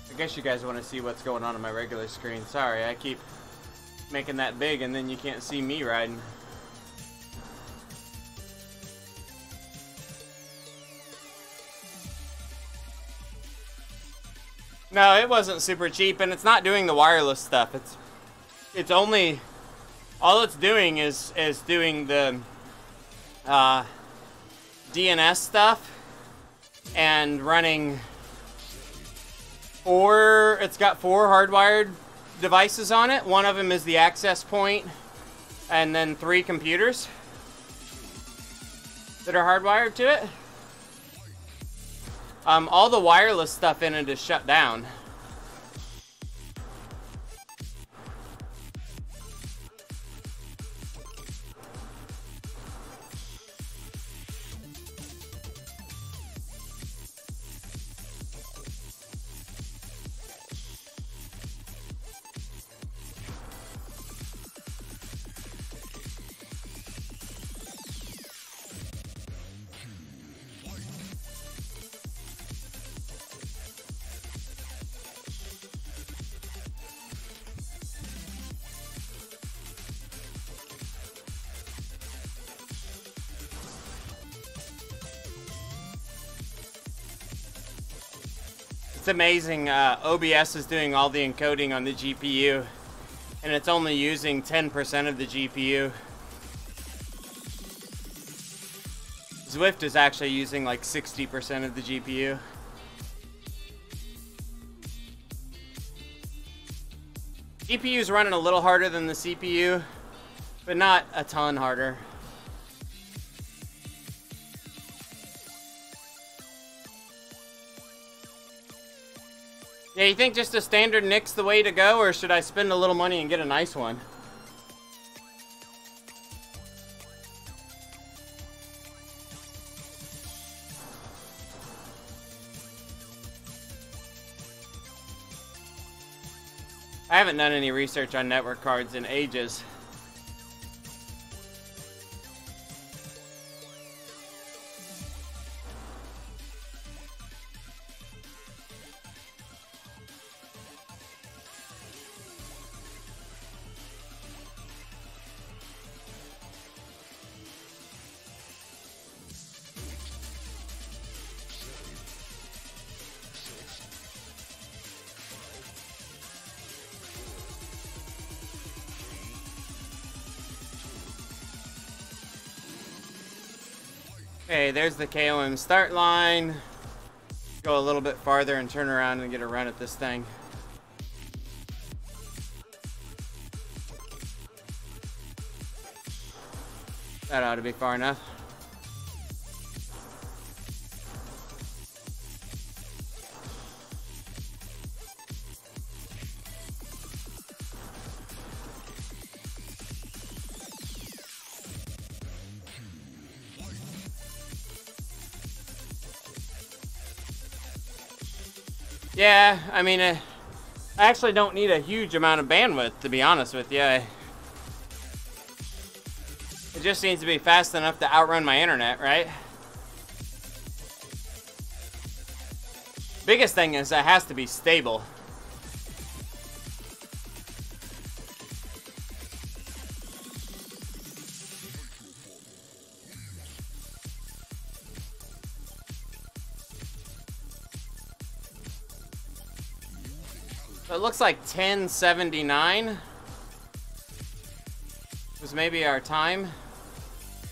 I guess you guys want to see what's going on my regular screen. Sorry, I keep making that big and then you can't see me riding. No, it wasn't super cheap, and it's not doing the wireless stuff. It's only, all it's doing is doing the DNS stuff and running it's got 4 hardwired devices on it. One of them is the access point, and then 3 computers that are hardwired to it. All the wireless stuff in it is shut down. It's amazing. OBS is doing all the encoding on the GPU, and it's only using 10% of the GPU. Zwift is actually using like 60% of the GPU. GPU is running a little harder than the CPU, but not a ton harder. Yeah, you think just a standard NIC's the way to go, or should I spend a little money and get a nice one? I haven't done any research on network cards in ages. Okay, there's the KOM start line. Go a little bit farther and turn around and get a run at this thing. That ought to be far enough. Yeah, I mean, I actually don't need a huge amount of bandwidth, to be honest with you. It just needs to be fast enough to outrun my internet, right? Biggest thing is it has to be stable. So it looks like 1079 was maybe our time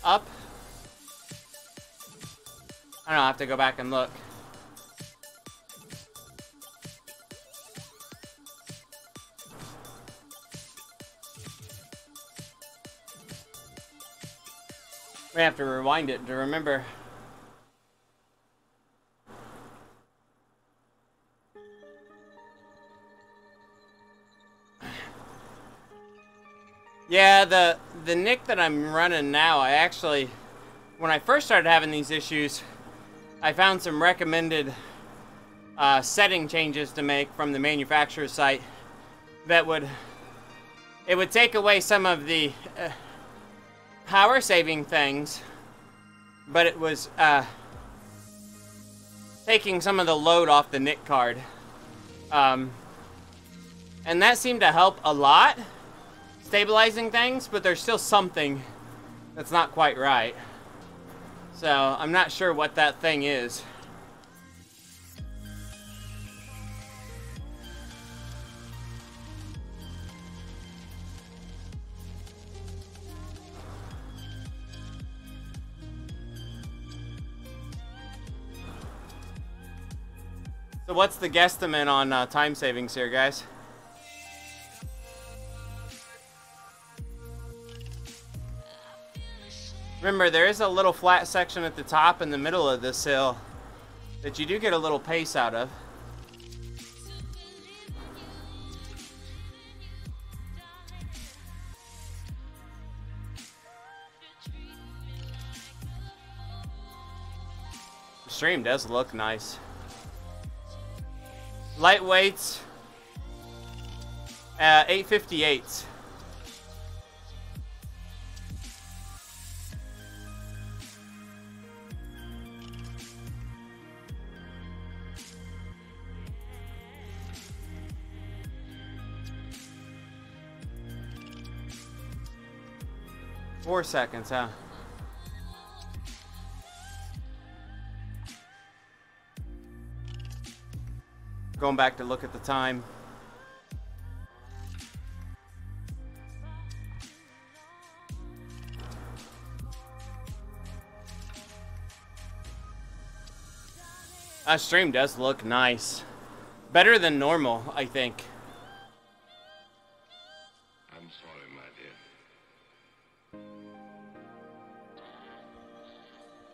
up. I don't know, I'll have to go back and look. We have to rewind it to remember. Yeah, the NIC that I'm running now, I actually, when I first started having these issues, I found some recommended setting changes to make from the manufacturer's site that would take away some of the power saving things, but it was taking some of the load off the NIC card. And that seemed to help a lot, stabilizing things, but there's still something that's not quite right. So I'm not sure what that thing is. So what's the guesstimate on time savings here, guys? Remember, there is a little flat section at the top in the middle of this hill that you do get a little pace out of. The stream does look nice. Lightweights, 858s. Four seconds, huh? Going back to look at the time. That stream does look nice. Better than normal, I think.
I'm sorry, my dear.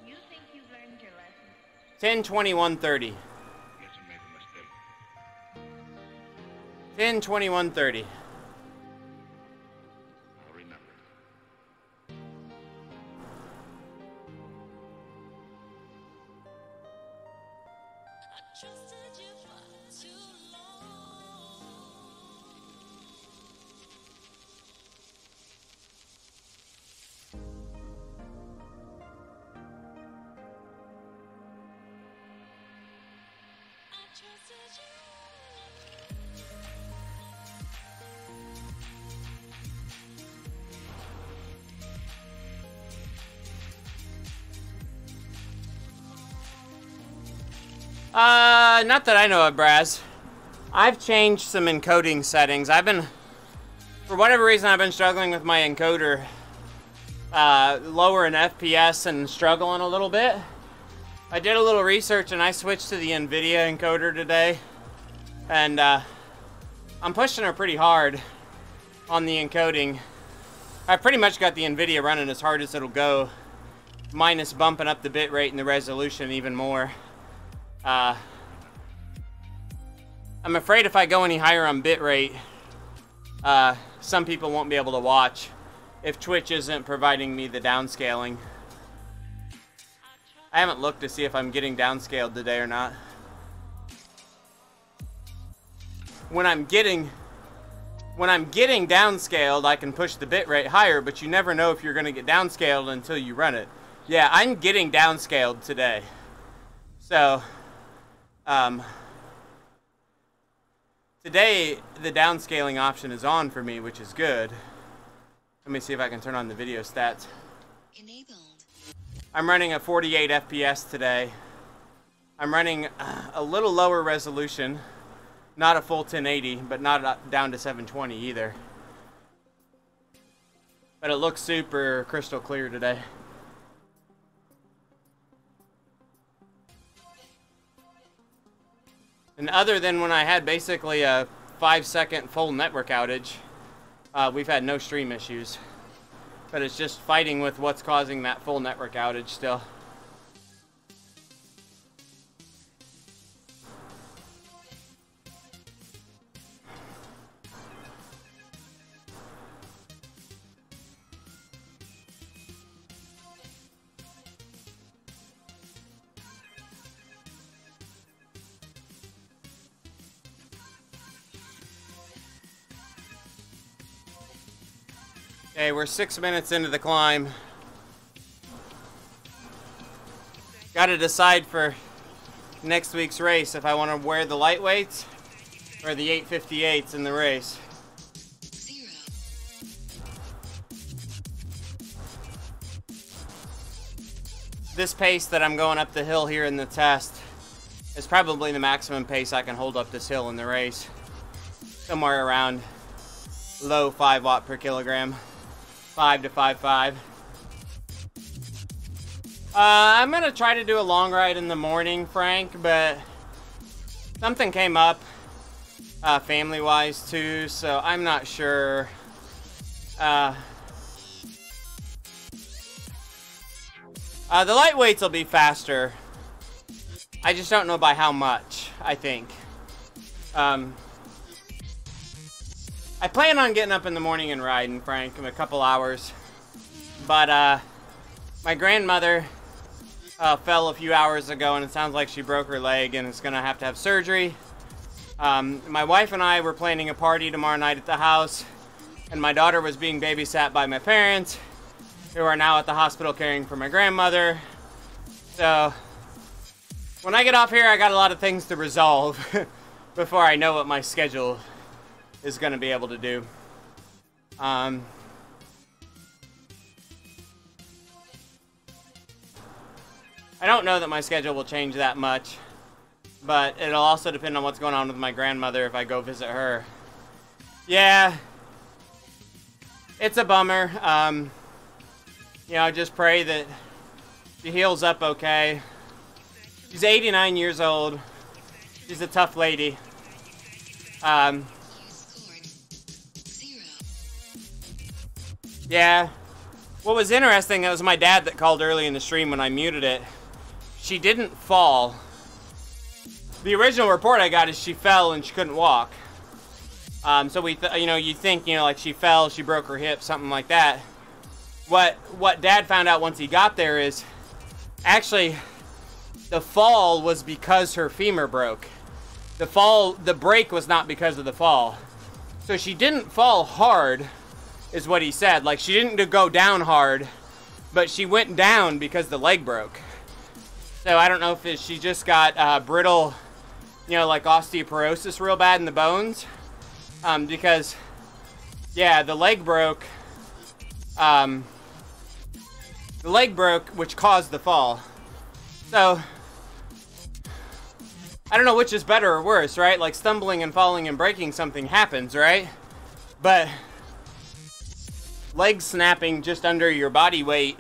You think you've learned your lesson?
10:21:30. 10:21:30.
I'll remember.
I trusted you for too long. I trusted you.
Not that I know of, Braz. I've changed some encoding settings. For whatever reason, I've been struggling with my encoder. Lower in FPS and struggling a little bit. I did a little research and I switched to the NVIDIA encoder today. And I'm pushing her pretty hard on the encoding. I pretty much got the NVIDIA running as hard as it'll go, minus bumping up the bitrate and the resolution even more. I'm afraid if I go any higher on bitrate, some people won't be able to watch if Twitch isn't providing me the downscaling. I haven't looked to see if I'm getting downscaled today or not. When I'm getting downscaled, I can push the bitrate higher, but you never know if you're going to get downscaled until you run it. Yeah, I'm getting downscaled today. So, today the downscaling option is on for me, which is good. Let me see if I can turn on the video stats.
Enabled.
I'm running at 48 FPS today. I'm running a little lower resolution, Not a full 1080, but not down to 720 either. But it looks super crystal clear today. And other than when I had basically a 5-second full network outage, we've had no stream issues. But it's just fighting with what's causing that full network outage still. Okay, we're 6 minutes into the climb. Got to decide for next week's race if I want to wear the lightweights or the 858s in the race.
0.
This pace that I'm going up the hill here in the test is probably the maximum pace I can hold up this hill in the race. Somewhere around low 5 watt per kilogram. 5 to 5.5. I'm gonna try to do a long ride in the morning, Frank, but something came up family-wise too, so I'm not sure. The lightweights will be faster. I just don't know by how much, I think. I plan on getting up in the morning and riding, Frank, in a couple hours. But my grandmother fell a few hours ago, and it sounds like she broke her leg and is going to have surgery. My wife and I were planning a party tomorrow night at the house, and my daughter was being babysat by my parents, who are now at the hospital caring for my grandmother. So when I get off here, I got a lot of things to resolve before I know what my schedule is going to be able to do. I don't know that my schedule will change that much, but it'll also depend on what's going on with my grandmother if I go visit her. Yeah, it's a bummer. You know, just pray that she heals up okay. She's 89 years old. She's a tough lady.
You scored 0.
Yeah. What was interesting, it was my dad that called early in the stream when I muted it. She didn't fall. The original report I got is she fell and she couldn't walk. So you think, like she fell, she broke her hip, something like that. What Dad found out once he got there is actually the fall was because her femur broke. The break was not because of the fall. So she didn't fall hard, is what he said. Like, she didn't go down hard, but she went down because the leg broke. So I don't know if she just got brittle, like osteoporosis real bad in the bones. Because, yeah, the leg broke. The leg broke, which caused the fall. So I don't know which is better or worse, right? Like, stumbling and falling and breaking something happens, right? But leg snapping just under your body weight,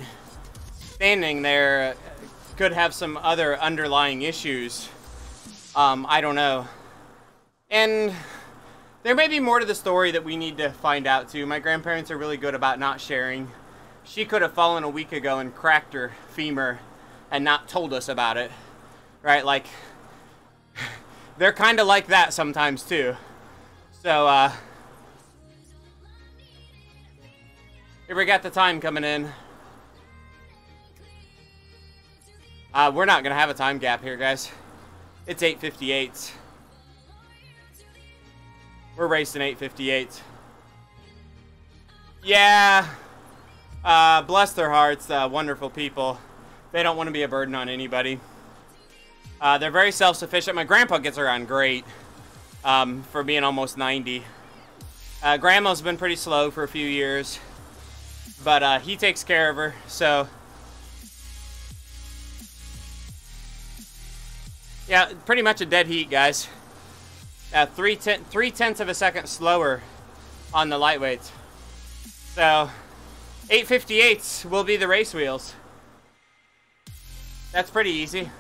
standing there, could have some other underlying issues. I don't know. And there may be more to the story that we need to find out too. My grandparents are really good about not sharing. She could have fallen a week ago and cracked her femur and not told us about it, right? Like, they're kind of like that sometimes too. So, here we got the time coming in. We're not gonna have a time gap here, guys. It's 8:58. We're racing 8:58. Yeah. Bless their hearts, wonderful people. They don't want to be a burden on anybody. They're very self-sufficient. My grandpa gets around great for being almost 90. Grandma's been pretty slow for a few years, but he takes care of her, so yeah, pretty much a dead heat, guys. 3/10 of a second slower on the lightweights. So 858s will be the race wheels. That's pretty easy.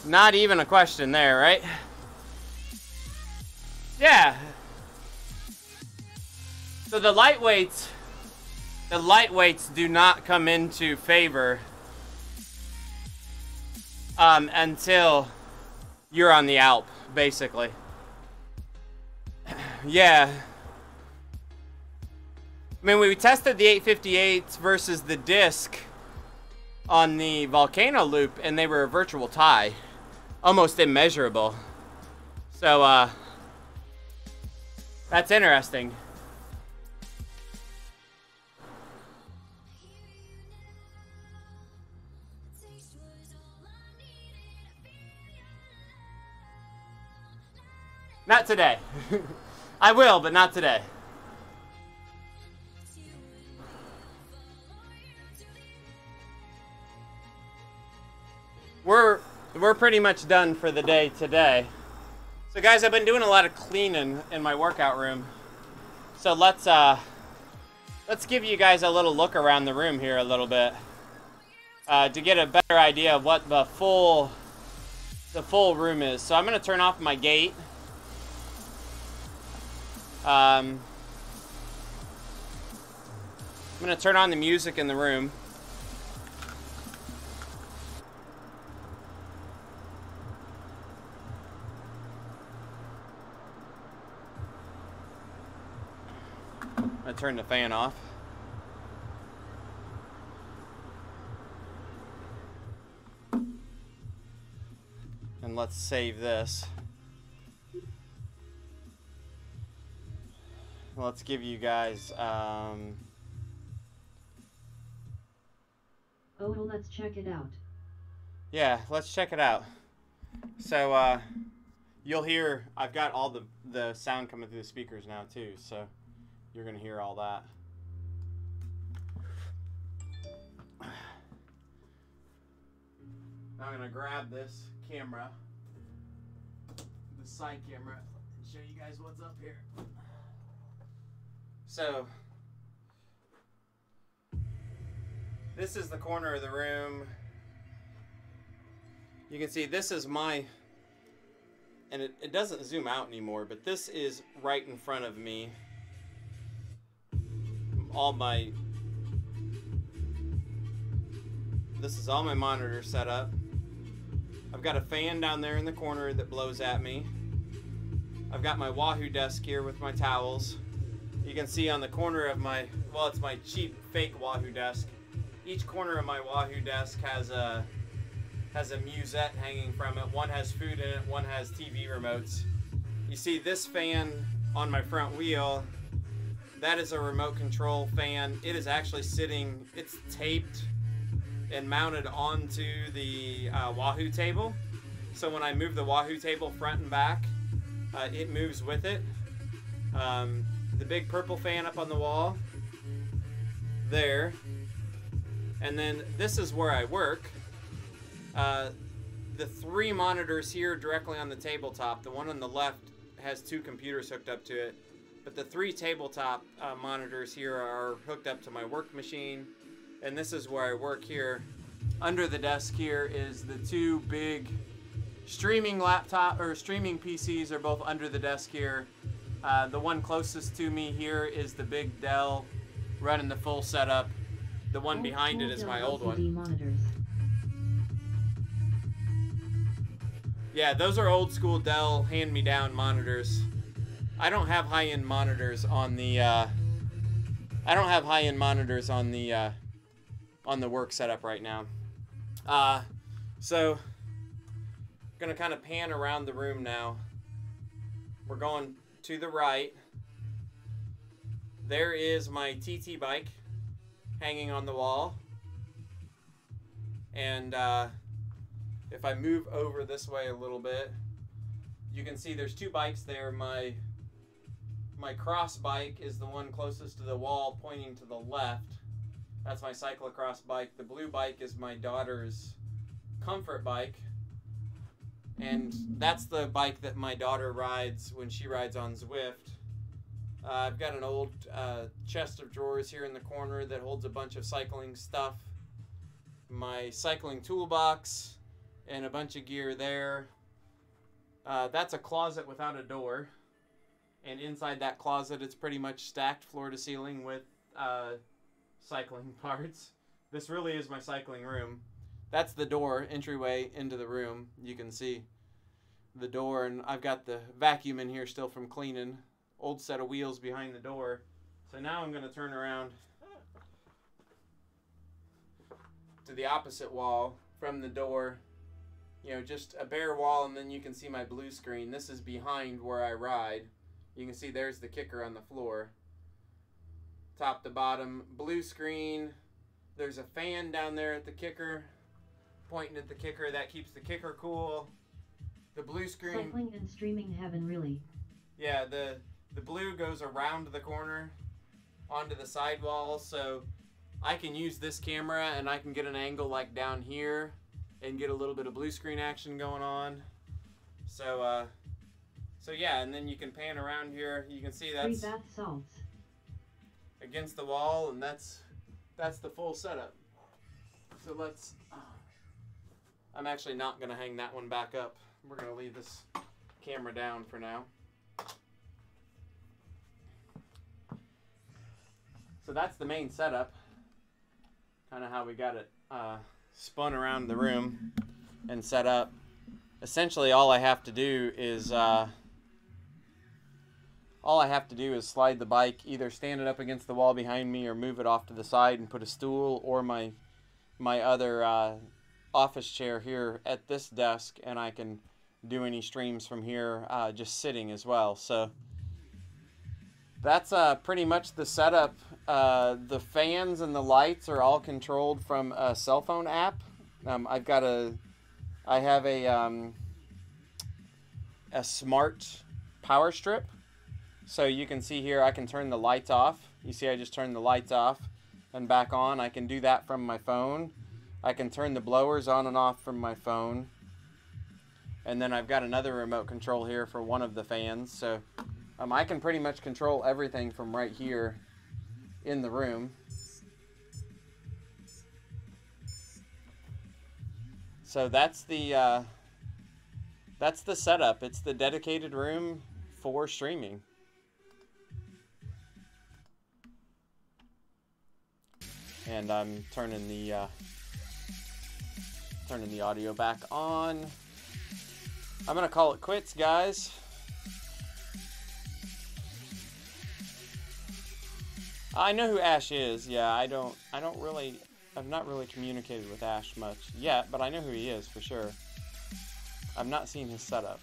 Not even a question there, right? Yeah. So the lightweights do not come into favor until you're on the Alp, basically. Yeah. I mean, we tested the 858s versus the disc on the Volcano Loop, and they were a virtual tie. Almost immeasurable. So, that's interesting. Not today. I will, but not today. We're pretty much done for the day today. So guys, I've been doing a lot of cleaning in my workout room. So let's give you guys a little look around the room here a little bit to get a better idea of what the full room is. So I'm gonna turn off my gate. I'm gonna turn on the music in the room. I turn the fan off. And let's save this. Let's give you guys
Oh, let's check it out.
yeah, let's check it out. So you'll hear I've got all the sound coming through the speakers now too, so you're gonna hear all that. I'm gonna grab this camera, the side camera, and show you guys what's up here. So this is the corner of the room. You can see this is my, and it doesn't zoom out anymore, but this is right in front of me. This is all my monitors set up. I've got a fan down there in the corner that blows at me. I've got my Wahoo desk here with my towels. You can see on the corner of my, well, it's my cheap fake Wahoo desk. Each corner of my Wahoo desk has a musette hanging from it. One has food in it, one has TV remotes. You see this fan on my front wheel, that is a remote control fan. It is actually sitting, it's taped and mounted onto the Wahoo table. So when I move the Wahoo table front and back, it moves with it. The big purple fan up on the wall, there. And then this is where I work. The 3 monitors here directly on the tabletop. The one on the left has 2 computers hooked up to it. But the 3 tabletop monitors here are hooked up to my work machine. And this is where I work here. Under the desk here is the 2 big streaming laptop or streaming PCs are both under the desk here. The one closest to me here is the big Dell running the full setup. The one behind it is my old one.
Monitors.
Yeah, those are old school Dell hand-me-down monitors. I don't have high-end monitors on the on the work setup right now. So gonna kind of pan around the room now. We're going to the right. There is my TT bike hanging on the wall. And if I move over this way a little bit, you can see there's 2 bikes there. My cross bike is the one closest to the wall pointing to the left. That's my cyclocross bike. The blue bike is my daughter's comfort bike. And that's the bike that my daughter rides when she rides on Zwift. I've got an old chest of drawers here in the corner that holds a bunch of cycling stuff. My cycling toolbox and a bunch of gear there. That's a closet without a door. And inside that closet, it's pretty much stacked floor to ceiling with cycling parts. This really is my cycling room. That's the door, entryway into the room. You can see the door, and I've got the vacuum in here still from cleaning. Old set of wheels behind the door. So now I'm going to turn around to the opposite wall from the door. You know, just a bare wall, and then you can see my blue screen. This is behind where I ride. You can see there's the kicker on the floor. Top to bottom, blue screen. There's a fan down there at the kicker, pointing at the kicker. That keeps the kicker cool. The blue screen.
Cycling and streaming heaven, really.
Yeah, the blue goes around the corner onto the sidewall, so I can use this camera and I can get an angle like down here and get a little bit of blue screen action going on. So yeah, and then you can pan around here. You can see that's
Free bath salts.
against the wall, and that's the full setup. So let's. I'm actually not gonna hang that one back up. We're gonna leave this camera down for now. So that's the main setup. Kind of how we got it spun around the room and set up. Essentially, all I have to do is slide the bike, either stand it up against the wall behind me or move it off to the side and put a stool or my other office chair here at this desk, and I can do any streams from here just sitting as well. So that's pretty much the setup. The fans and the lights are all controlled from a cell phone app. I have a smart power strip. So you can see here I can turn the lights off. You see I just turned the lights off and back on. I can do that from my phone. I can turn the blowers on and off from my phone. And then I've got another remote control here for one of the fans. So I can pretty much control everything from right here in the room. So that's the setup. It's the dedicated room for streaming. And I'm turning the audio back on. I'm gonna call it quits, guys. I know who Ash is. Yeah, I've not really communicated with Ash much yet, but I know who he is for sure. I've not seen his setup.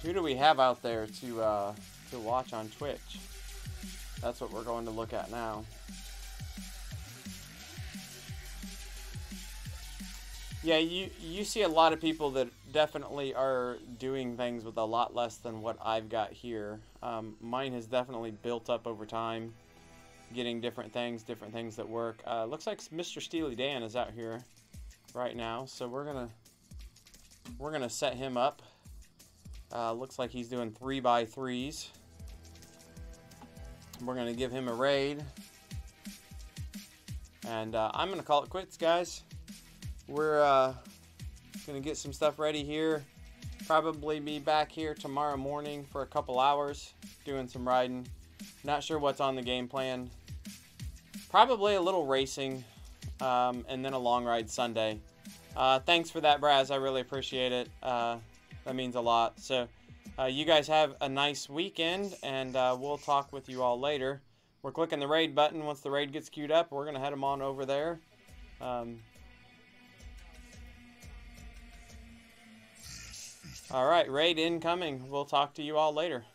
Who do we have out there to watch on Twitch? That's what we're going to look at now. Yeah, you see a lot of people that definitely are doing things with a lot less than what I've got here. Mine has definitely built up over time, getting different things that work. Looks like Mr. Steely Dan is out here right now, so we're gonna set him up. Looks like he's doing 3x3s. We're gonna give him a raid, and I'm gonna call it quits, guys. We're gonna get some stuff ready here. Probably be back here tomorrow morning for a couple hours doing some riding. Not sure what's on the game plan. Probably a little racing, and then a long ride Sunday. Thanks for that, Braz. I really appreciate it. That means a lot. So you guys have a nice weekend, and we'll talk with you all later. We're clicking the raid button. Once the raid gets queued up, we're gonna head them on over there. All right, raid incoming. We'll talk to you all later.